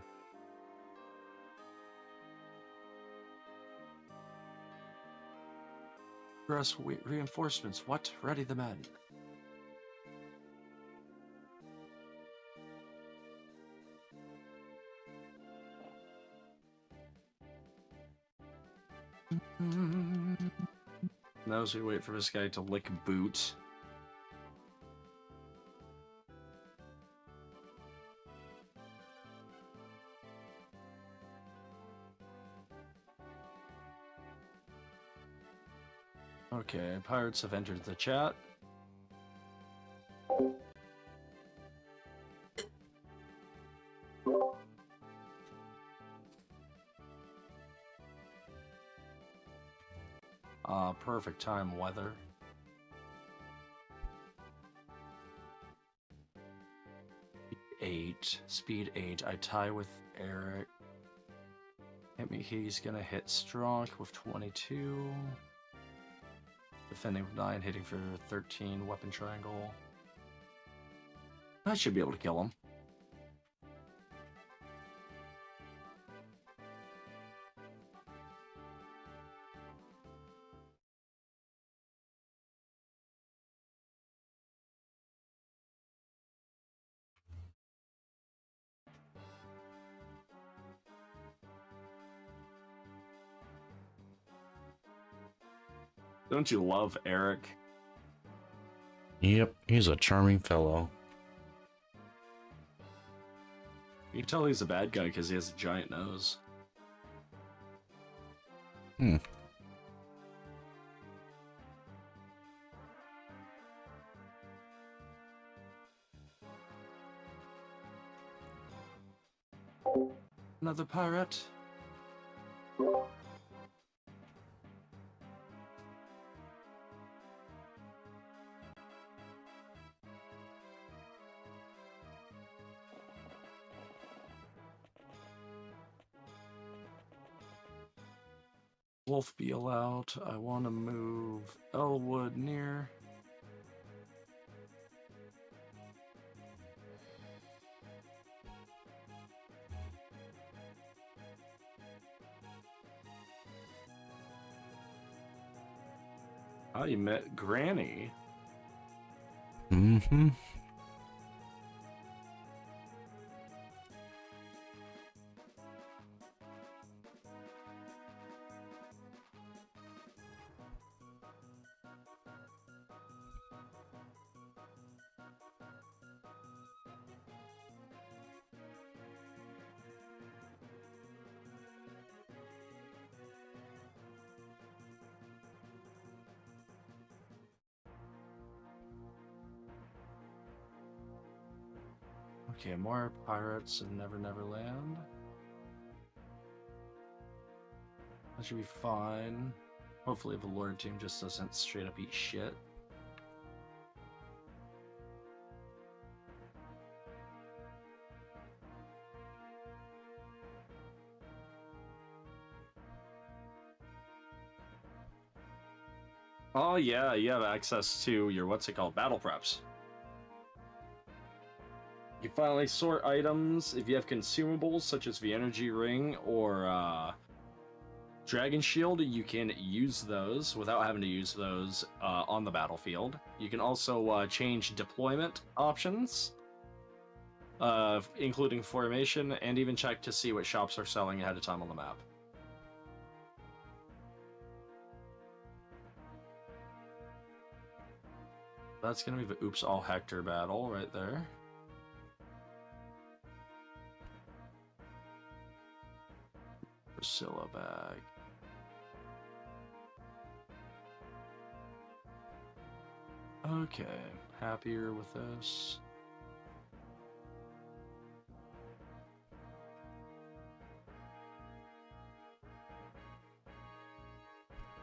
Press reinforcements. What? Ready the men. Now as we wait for this guy to lick boot. Okay, pirates have entered the chat. Perfect time weather. Speed 8. I tie with Eric. Hit me. He's gonna hit Stronk with 22. Defending with 9, hitting for 13. Weapon triangle. I should be able to kill him. Don't you love Eric? Yep, he's a charming fellow. You can tell he's a bad guy because he has a giant nose. Another pirate. Wolf be allowed. I want to move Elwood near. Oh, you met Granny. Mm-hmm. Okay, more pirates in Never Never Land. That should be fine. Hopefully the Lord team just doesn't straight up eat shit. Oh yeah, you have access to your, what's it called, battle preps. You finally sort items. If you have consumables such as the energy ring or dragon shield, you can use those without having to use those on the battlefield. You can also change deployment options, including formation, and even check to see what shops are selling ahead of time on the map. That's gonna be the Oops All Hector battle right there. Priscilla bag. Okay, happier with this.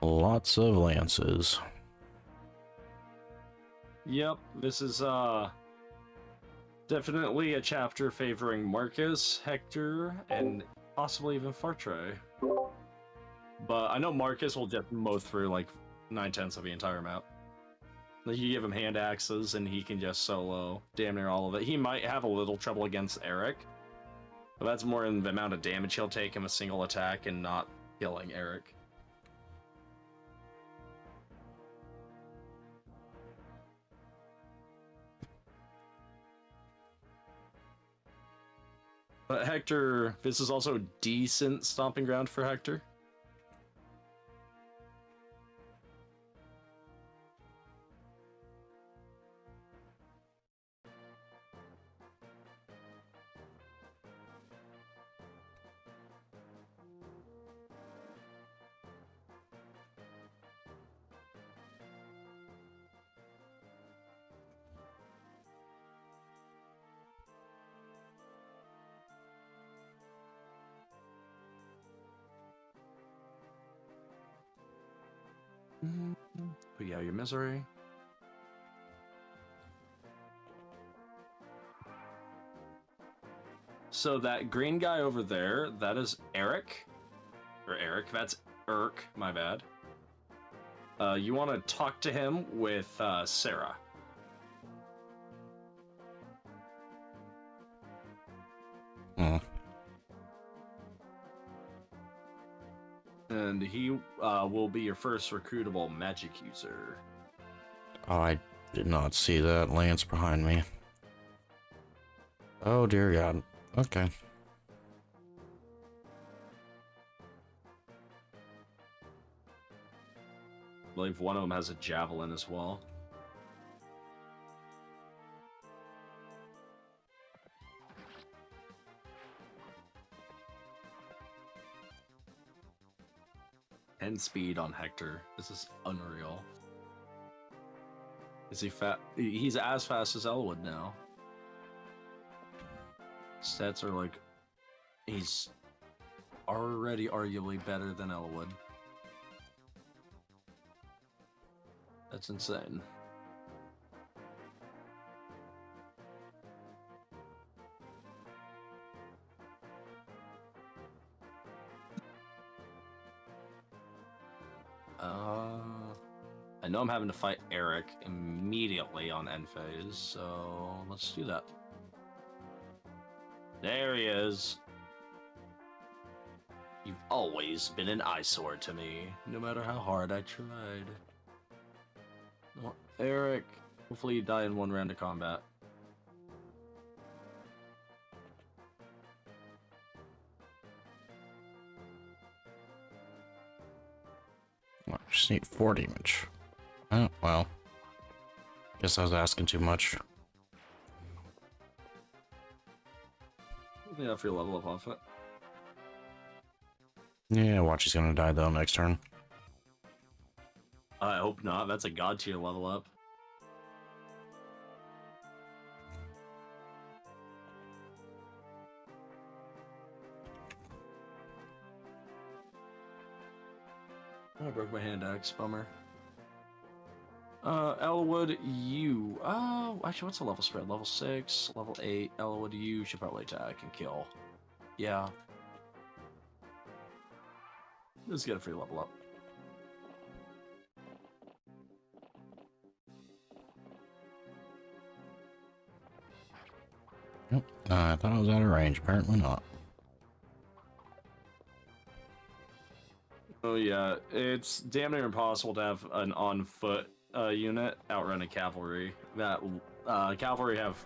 Lots of lances. Yep, this is definitely a chapter favoring Marcus, Hector, and possibly even Fartre. But I know Marcus will just mow through like 9/10 of the entire map. Like, you give him hand axes and he can just solo damn near all of it. He might have a little trouble against Eric, but that's more in the amount of damage he'll take in a single attack and not killing Eric. But Hector, this is also a decent stomping ground for Hector. But yeah, your misery. So that green guy over there, that is Eric. Or Eric, that's Irk, my bad. You want to talk to him with Sarah. Hmm. And he will be your first recruitable magic user. Oh, I did not see that lance behind me. Oh dear God. Okay. I believe one of them has a javelin as well. And speed on Hector. This is unreal. Is he fat? He's as fast as Elwood now. Stats are like, he's already arguably better than Elwood. That's insane. I know I'm having to fight Eric immediately on end phase, so let's do that. There he is. You've always been an eyesore to me, no matter how hard I tried. Well, Eric, hopefully you die in one round of combat. I just need 4 damage. Oh, well. Guess I was asking too much. Yeah, if you level up off it. Yeah, watch, he's gonna die though next turn. I hope not. That's a god tier level up. Oh, I broke my hand axe. Bummer. Elwood, you. Oh, actually, what's the level spread? Level 6, level 8. Elwood, you should probably attack and kill. Yeah. Let's get a free level up. Yep. I thought I was out of range. Apparently not. Oh yeah, it's damn near impossible to have an on-foot unit outrun a cavalry. That cavalry have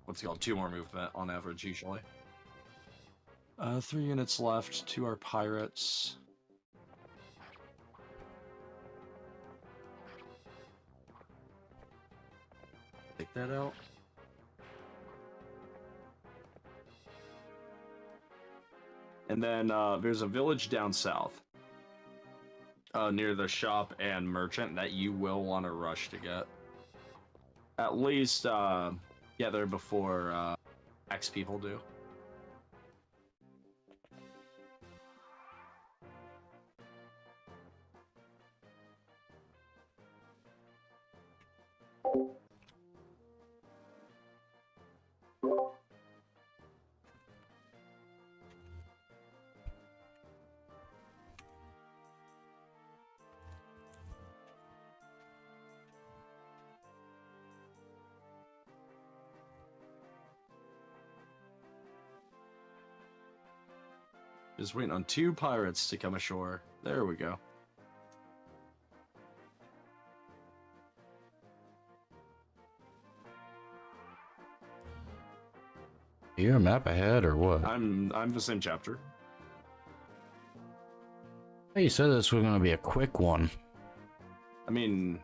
what's it called, 2 more movement on average usually. 3 units left. 2 are pirates. Take that out. And then there's a village down south. Near the shop and merchant that you will want to rush to get. At least get there before X people do. Just waiting on 2 pirates to come ashore. There we go. Are you a map ahead or what? I'm the same chapter. Hey, you said this was gonna be a quick one. I mean,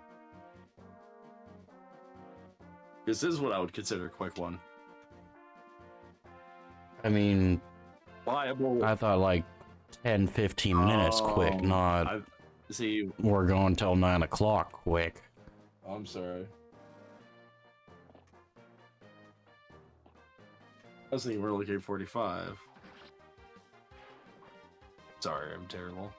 this is what I would consider a quick one. I mean, Viable. I thought like 10-15 minutes quick, not see. we're going till 9 o'clock quick. I'm sorry. I was thinking we're looking at 45. Sorry, I'm terrible.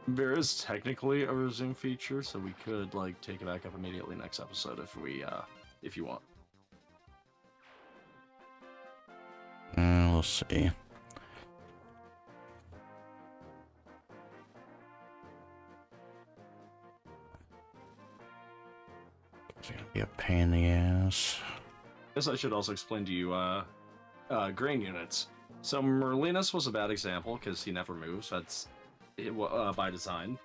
There is technically a resume feature, so we could like take it back up immediately next episode if you want. We'll see. It's gonna be a pain in the ass. Guess I should also explain to you grain units. So Merlinus was a bad example because he never moves. That's by design.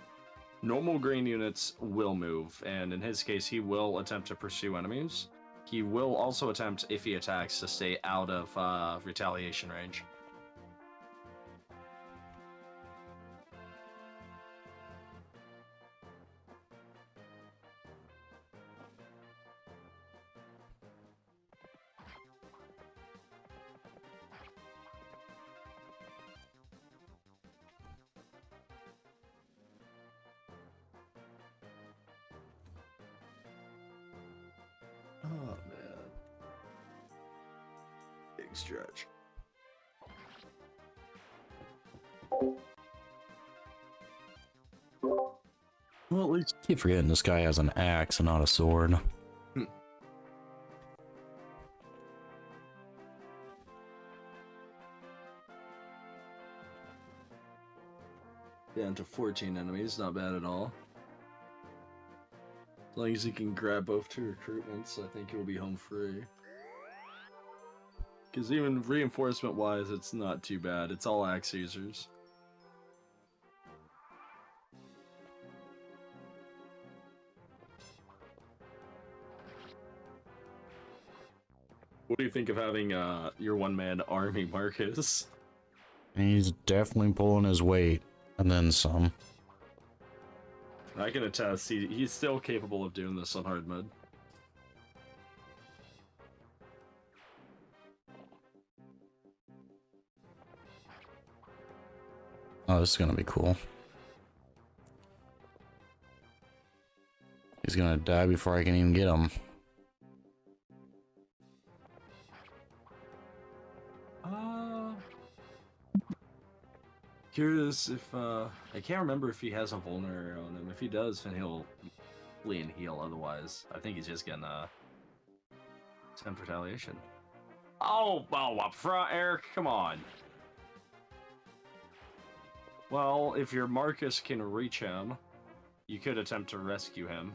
Normal grain units will move, and in his case, he will attempt to pursue enemies. He will also attempt, if he attacks, to stay out of retaliation range. Oh man. Big stretch. Well, at least keep forgetting this guy has an axe and not a sword. Down to 14 enemies, not bad at all. As long as you can grab both 2 recruitments, I think you'll be home free. Because even reinforcement-wise, it's not too bad. It's all axe users. What do you think of having your one-man army, Marcus? He's definitely pulling his weight, and then some. I can attest, he's still capable of doing this on hard mode. Oh, this is gonna be cool. He's gonna die before I can even get him. Curious if, I can't remember if he has a vulnerary on him. If he does, then he'll flee and heal. Otherwise, I think he's just gonna attempt retaliation. Oh, up front, Eric, come on. Well, if your Marcus can reach him, you could attempt to rescue him.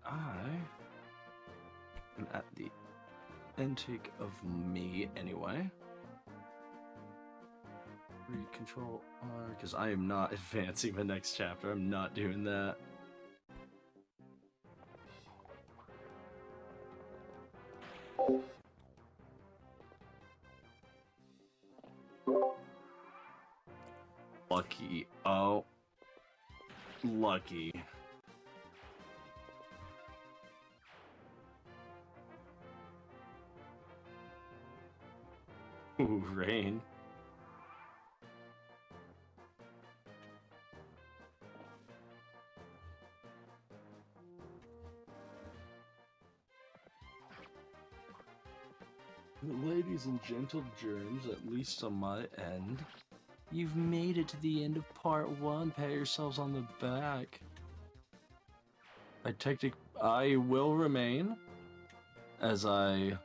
I am at the intake of me anyway. Read control R, because I am not advancing the next chapter. I'm not doing that. Lucky. Oh. Lucky. Ooh, rain. Ladies and gentle germs, at least on my end, you've made it to the end of part 1. Pat yourselves on the back. I will remain as I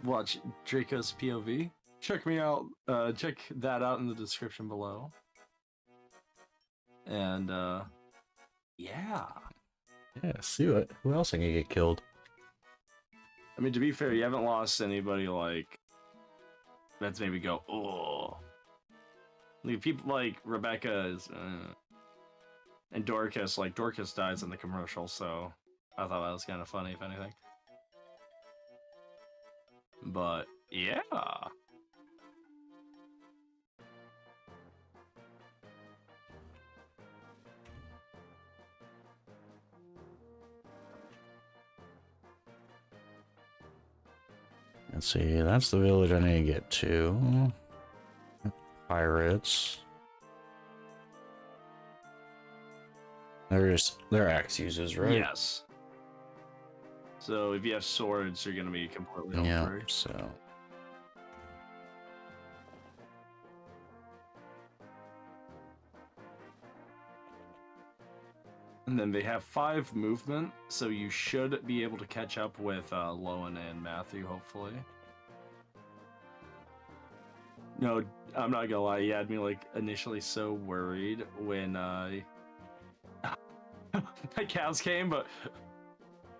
watch Draco's POV. Check me out. Check that out in the description below. And yeah. Yeah, see what? Who else can get killed? I mean, to be fair, you haven't lost anybody like that's maybe go, oh. Like, people like Rebecca is, and Dorcas. Like Dorcas dies in the commercial, so I thought that was kind of funny, if anything. But yeah. Let's see, that's the village I need to get to. Pirates. They're axe users, right? Yes. So if you have swords, you're gonna be completely home Yeah, free. so. And then they have 5 movement, so you should be able to catch up with Lowen and Matthew, hopefully. No, I'm not gonna lie, he had me like initially so worried when my cows came, but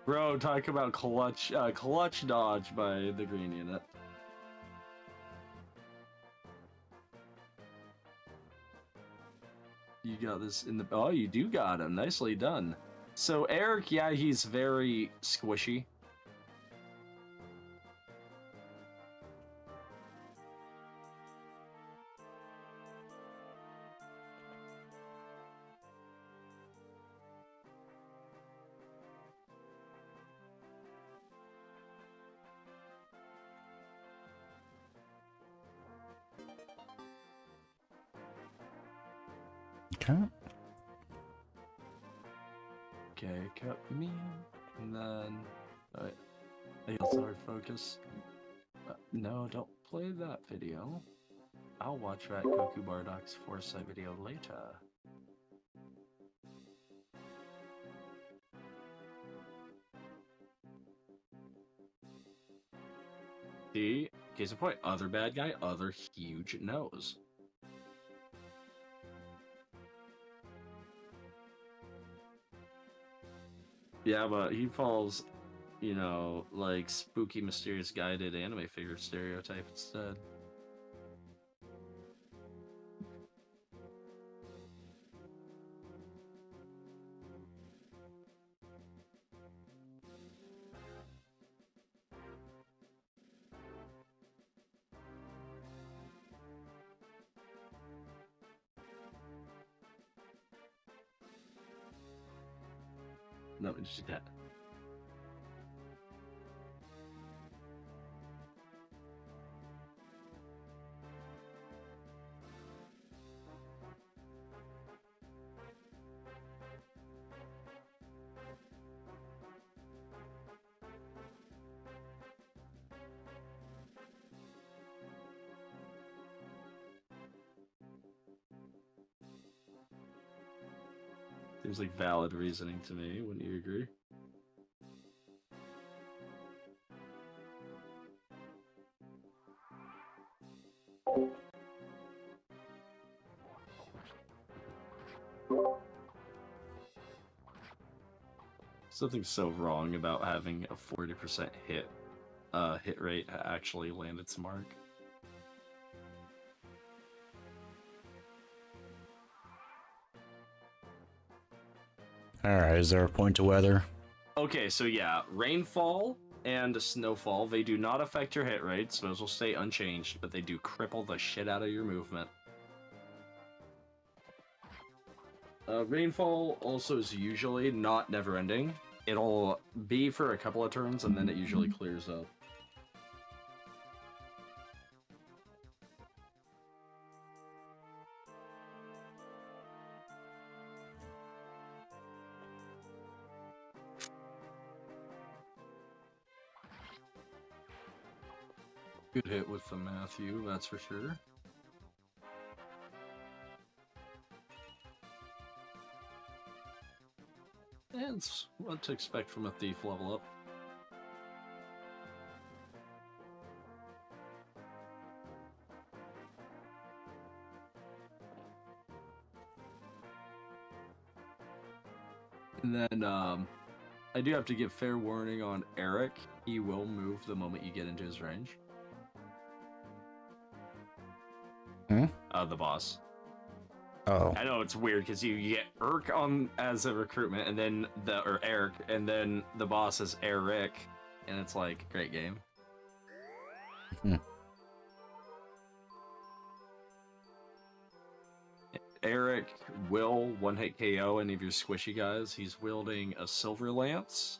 bro, talk about clutch dodge by the green unit. You got this in the... Oh, you do got him. Nicely done. So, Eric, yeah, he's very squishy. Okay. Okay, cut me, and then I guess hard focus. No, don't play that video. I'll watch that Goku Bardock's Foresight video later. See? Case in point, other bad guy, other huge nose. Yeah, but he falls, you know, like spooky, mysterious, guided anime figure stereotype instead. No, just that. Seems like valid reasoning to me, wouldn't you agree? Something's so wrong about having a 40% hit rate actually land its mark. Alright, is there a point to weather? Okay, so yeah, rainfall and snowfall, they do not affect your hit rates. Those will stay unchanged, but they do cripple the shit out of your movement. Rainfall also is usually not never-ending. It'll be for a couple of turns, and then it usually clears up. Good hit with the Matthew, that's for sure. And it's what to expect from a thief level up. And then, I do have to give fair warning on Eric. He will move the moment you get into his range. Hmm? The boss. Oh. I know it's weird because you get Erk on as a recruitment, and then Eric, and then the boss is Eric, and it's like great game. Eric will one-hit KO any of your squishy guys. He's wielding a silver lance,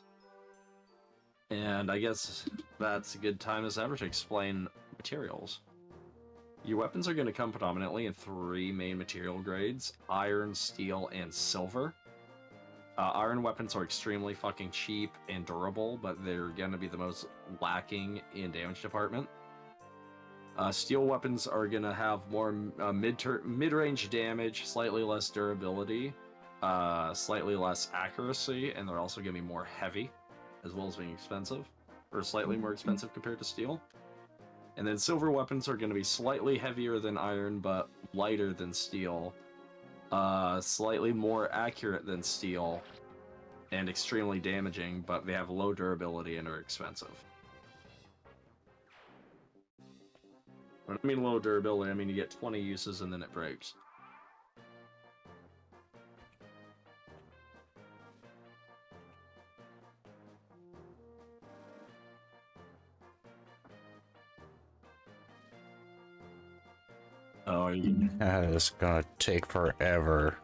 and I guess that's a good time as ever to explain materials. Your weapons are going to come predominantly in 3 main material grades: iron, steel, and silver. Iron weapons are extremely fucking cheap and durable, but they're going to be the most lacking in damage department. Steel weapons are going to have more mid-range damage, slightly less durability, slightly less accuracy, and they're also going to be more heavy, as well as being expensive, or slightly more expensive compared to steel. And then silver weapons are going to be slightly heavier than iron, but lighter than steel, slightly more accurate than steel, and extremely damaging, but they have low durability and are expensive. When I mean low durability, I mean you get 20 uses and then it breaks. Oh, It's gonna take forever.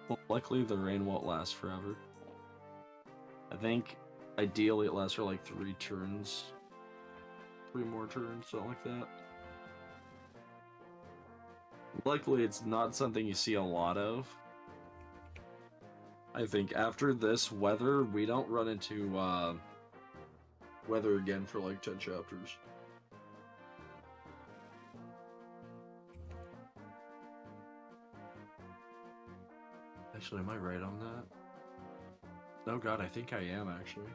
Well, luckily the rain won't last forever. I think ideally it lasts for like 3 turns. 3 more turns, something like that. Luckily, it's not something you see a lot of. I think after this weather, we don't run into weather again for like 10 chapters. Actually, am I right on that? Oh god, I think I am actually.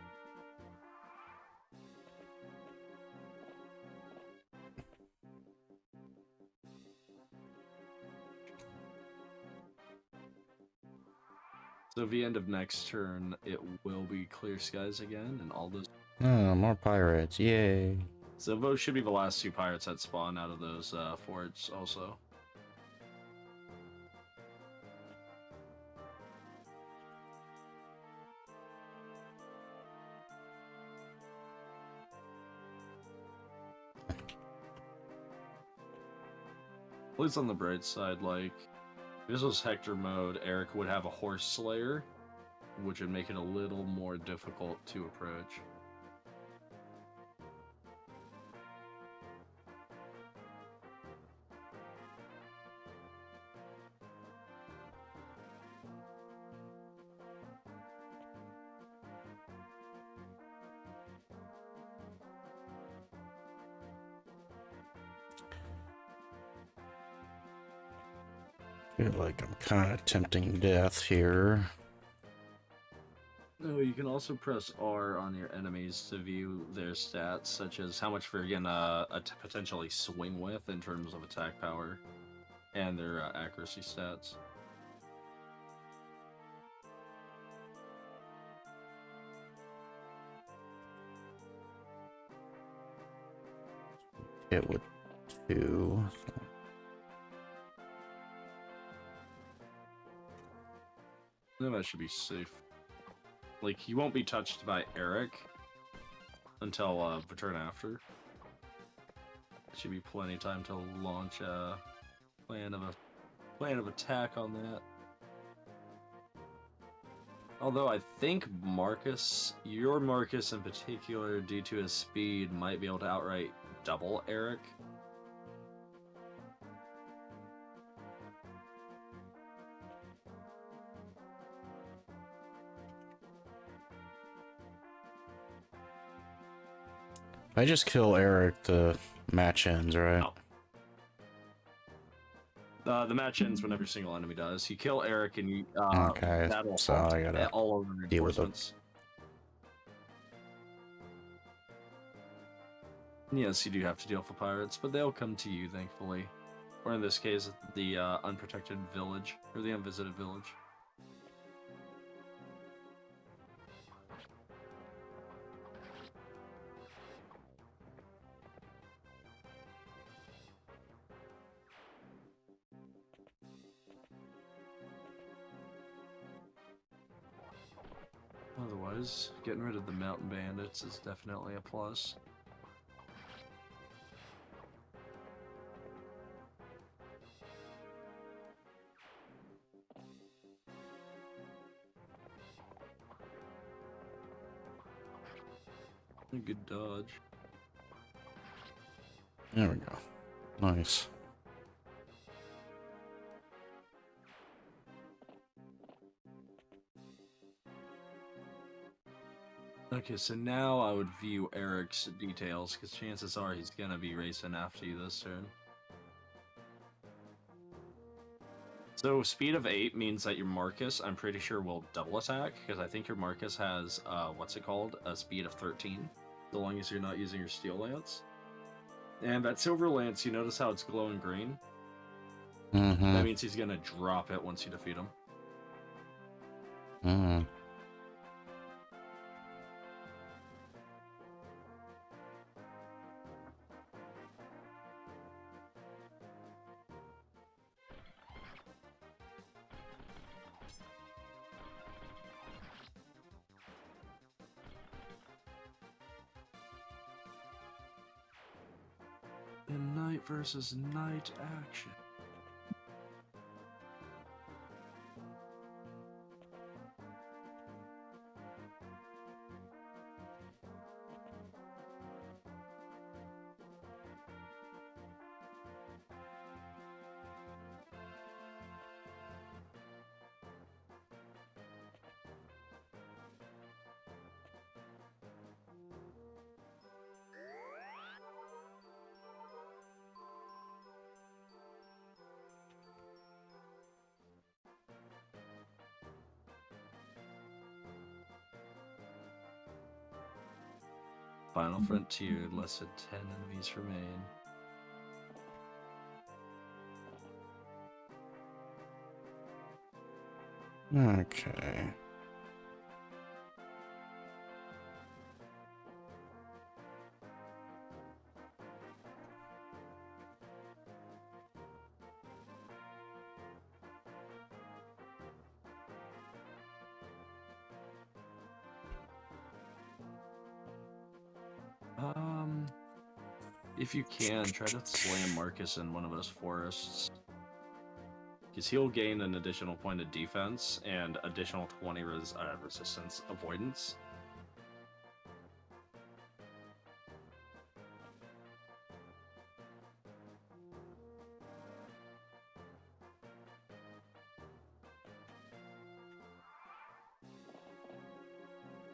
So the end of next turn, it will be clear skies again, and all those. Oh, more pirates! Yay! So those should be the last two pirates that spawn out of those forts, also. At least on the bright side, like, if this was Hector mode, Eric would have a horse slayer, which would make it a little more difficult to approach. Feel like I'm kind of tempting death here. No, you can also press R on your enemies to view their stats, such as how much they're gonna potentially swing with in terms of attack power, and their accuracy stats. It would 2. No, that should be safe. Like, he won't be touched by Eric until the turn after. Should be plenty of time to launch a plan of attack on that. Although I think Marcus, your Marcus in particular, due to his speed, might be able to outright double Eric. If I just kill Eric, the match ends, right? No. The match ends whenever a single enemy does. You kill Eric and you Okay, that'll so I gotta all over deal with reinforcements. Yes, you do have to deal with the pirates, but they'll come to you, thankfully. Or in this case, the unprotected village, or the unvisited village. Otherwise, getting rid of the mountain bandits is definitely a plus. A good dodge. There we go. Nice. Okay, so now I would view Eric's details, because chances are he's gonna be racing after you this turn. So speed of 8 means that your Marcus, I'm pretty sure, will double attack, because I think your Marcus has, what's it called? A speed of 13, so long as you're not using your Steel Lance. And that Silver Lance, you notice how it's glowing green? Mm-hmm. That means he's gonna drop it once you defeat him. Mm-hmm. In knight versus knight action. Final frontier, less than 10 enemies remain. Okay. If you can, try to slam Marcus in one of those forests. Because he'll gain an additional point of defense and additional 20 resistance avoidance.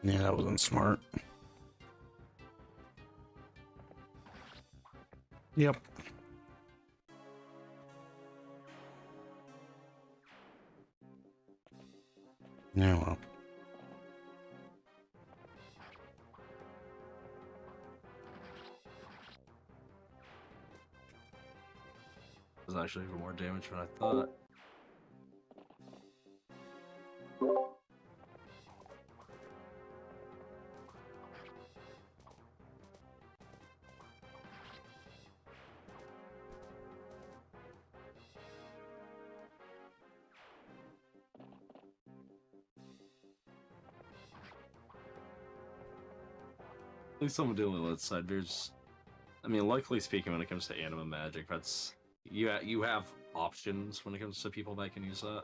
Yeah, that wasn't smart. Yep. Yeah, well. It was actually even more damage than I thought. At least I'm dealing with that side. There's, I mean, luckily speaking, when it comes to anima magic, that's you have options when it comes to people that can use that.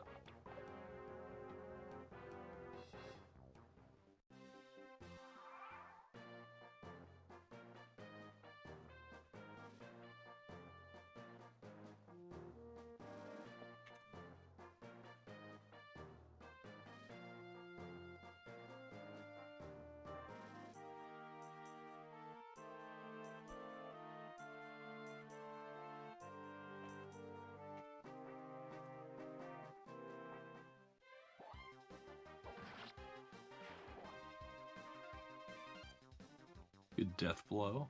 Good death blow.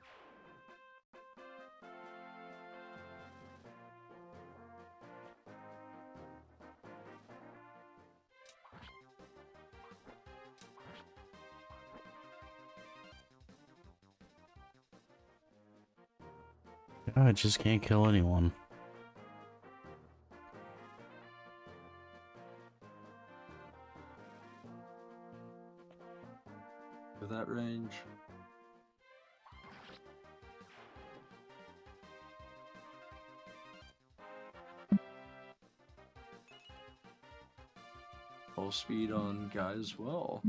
I just can't kill anyone. With that range. Full speed on guy as well.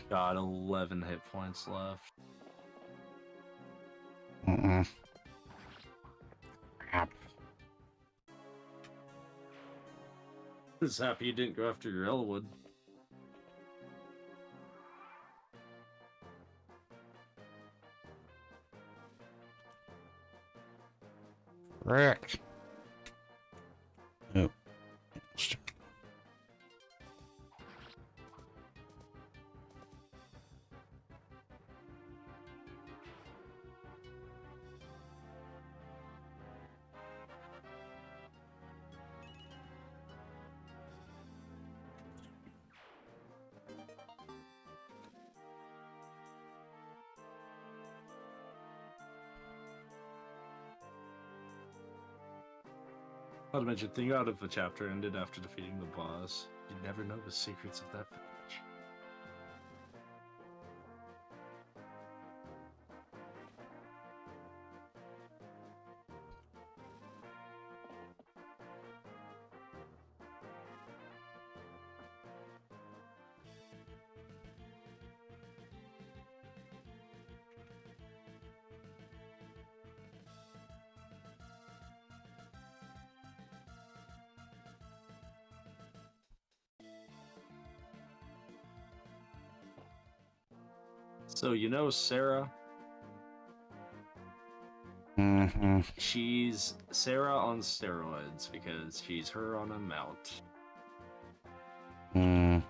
Got 11 hit points left. Crap. Just happy you didn't go after your Elwood. Frick. Oh. Not to mention, think out if the chapter ended after defeating the boss. You'd never know the secrets of that village. So, you know Sarah? Mm-hmm. She's Sarah on steroids because she's her on a mount. Mm.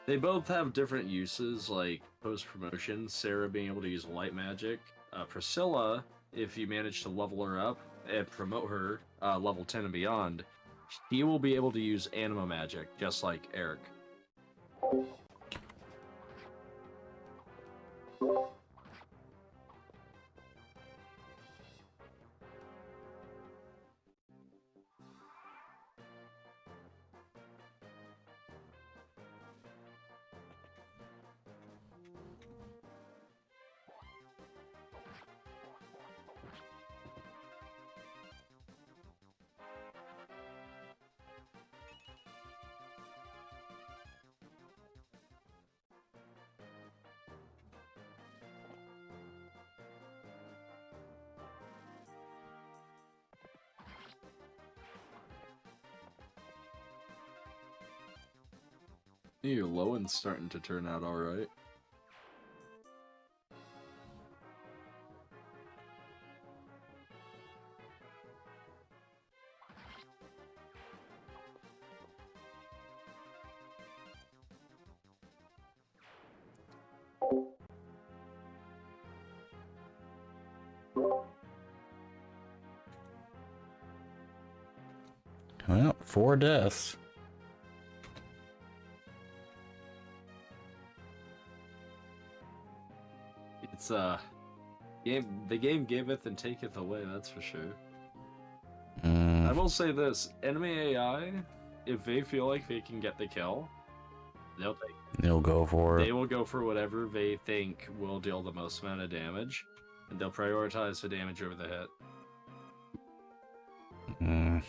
They both have different uses, like post-promotion, Sarah being able to use light magic. Priscilla, if you manage to level her up and promote her level 10 and beyond, she will be able to use anima magic, just like Eric. Your Lowen's starting to turn out alright. Well, 4 deaths. It's the game giveth and taketh away, that's for sure. I will say this, enemy AI, if they feel like they can get the kill, They'll go for they it. will go for whatever they think will deal the most amount of damage, and they'll prioritize the damage over the hit. Mm.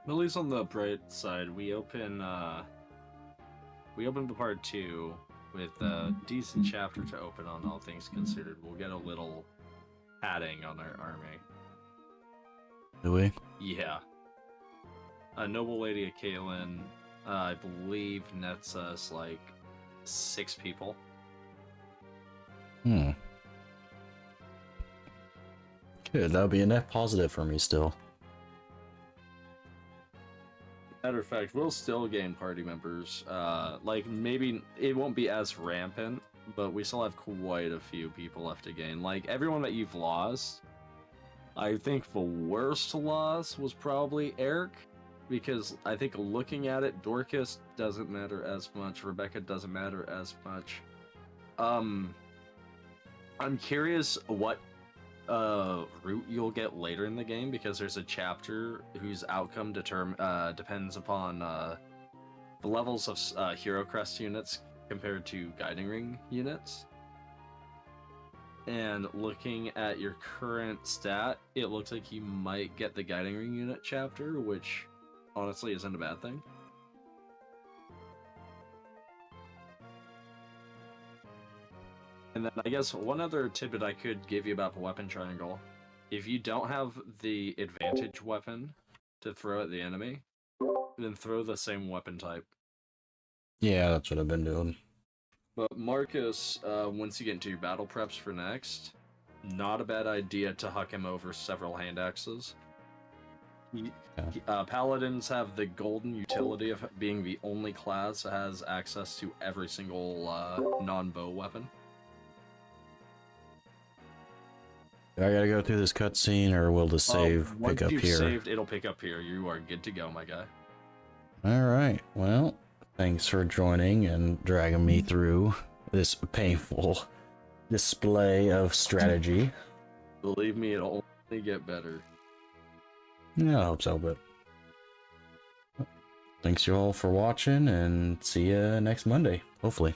At least on the bright side, we open the part 2 with a decent chapter to open on, all things considered. We'll get a little padding on our army. Do we? Yeah. A noble lady of Kaelin, I believe, nets us like 6 people. Hmm. Good, that would be a net positive for me still. Matter of fact, we'll still gain party members. Like, maybe it won't be as rampant, but we still have quite a few people left to gain. Like, everyone that you've lost, I think the worst loss was probably Eric, because I think looking at it, Dorcas doesn't matter as much, Rebecca doesn't matter as much. I'm curious what route you'll get later in the game, because there's a chapter whose outcome depends upon the levels of Hero Crest units compared to Guiding Ring units. And looking at your current stat, it looks like you might get the Guiding Ring unit chapter, which honestly isn't a bad thing. And then I guess one other tidbit I could give you about the weapon triangle if you don't have the advantage weapon to throw at the enemy, then throw the same weapon type. Yeah, that's what I've been doing. But Marcus, once you get into your battle preps for next, not a bad idea to huck him over several hand axes. Paladins have the golden utility of being the only class that has access to every single non-bow weapon. I gotta go through this cutscene, or will the save pick up Once you've here? saved, it'll pick up here. You are good to go, my guy. Alright, well, thanks for joining and dragging me through this painful display of strategy. Believe me, it'll only get better. Yeah, I hope so, but thanks you all for watching, and see you next Monday, hopefully.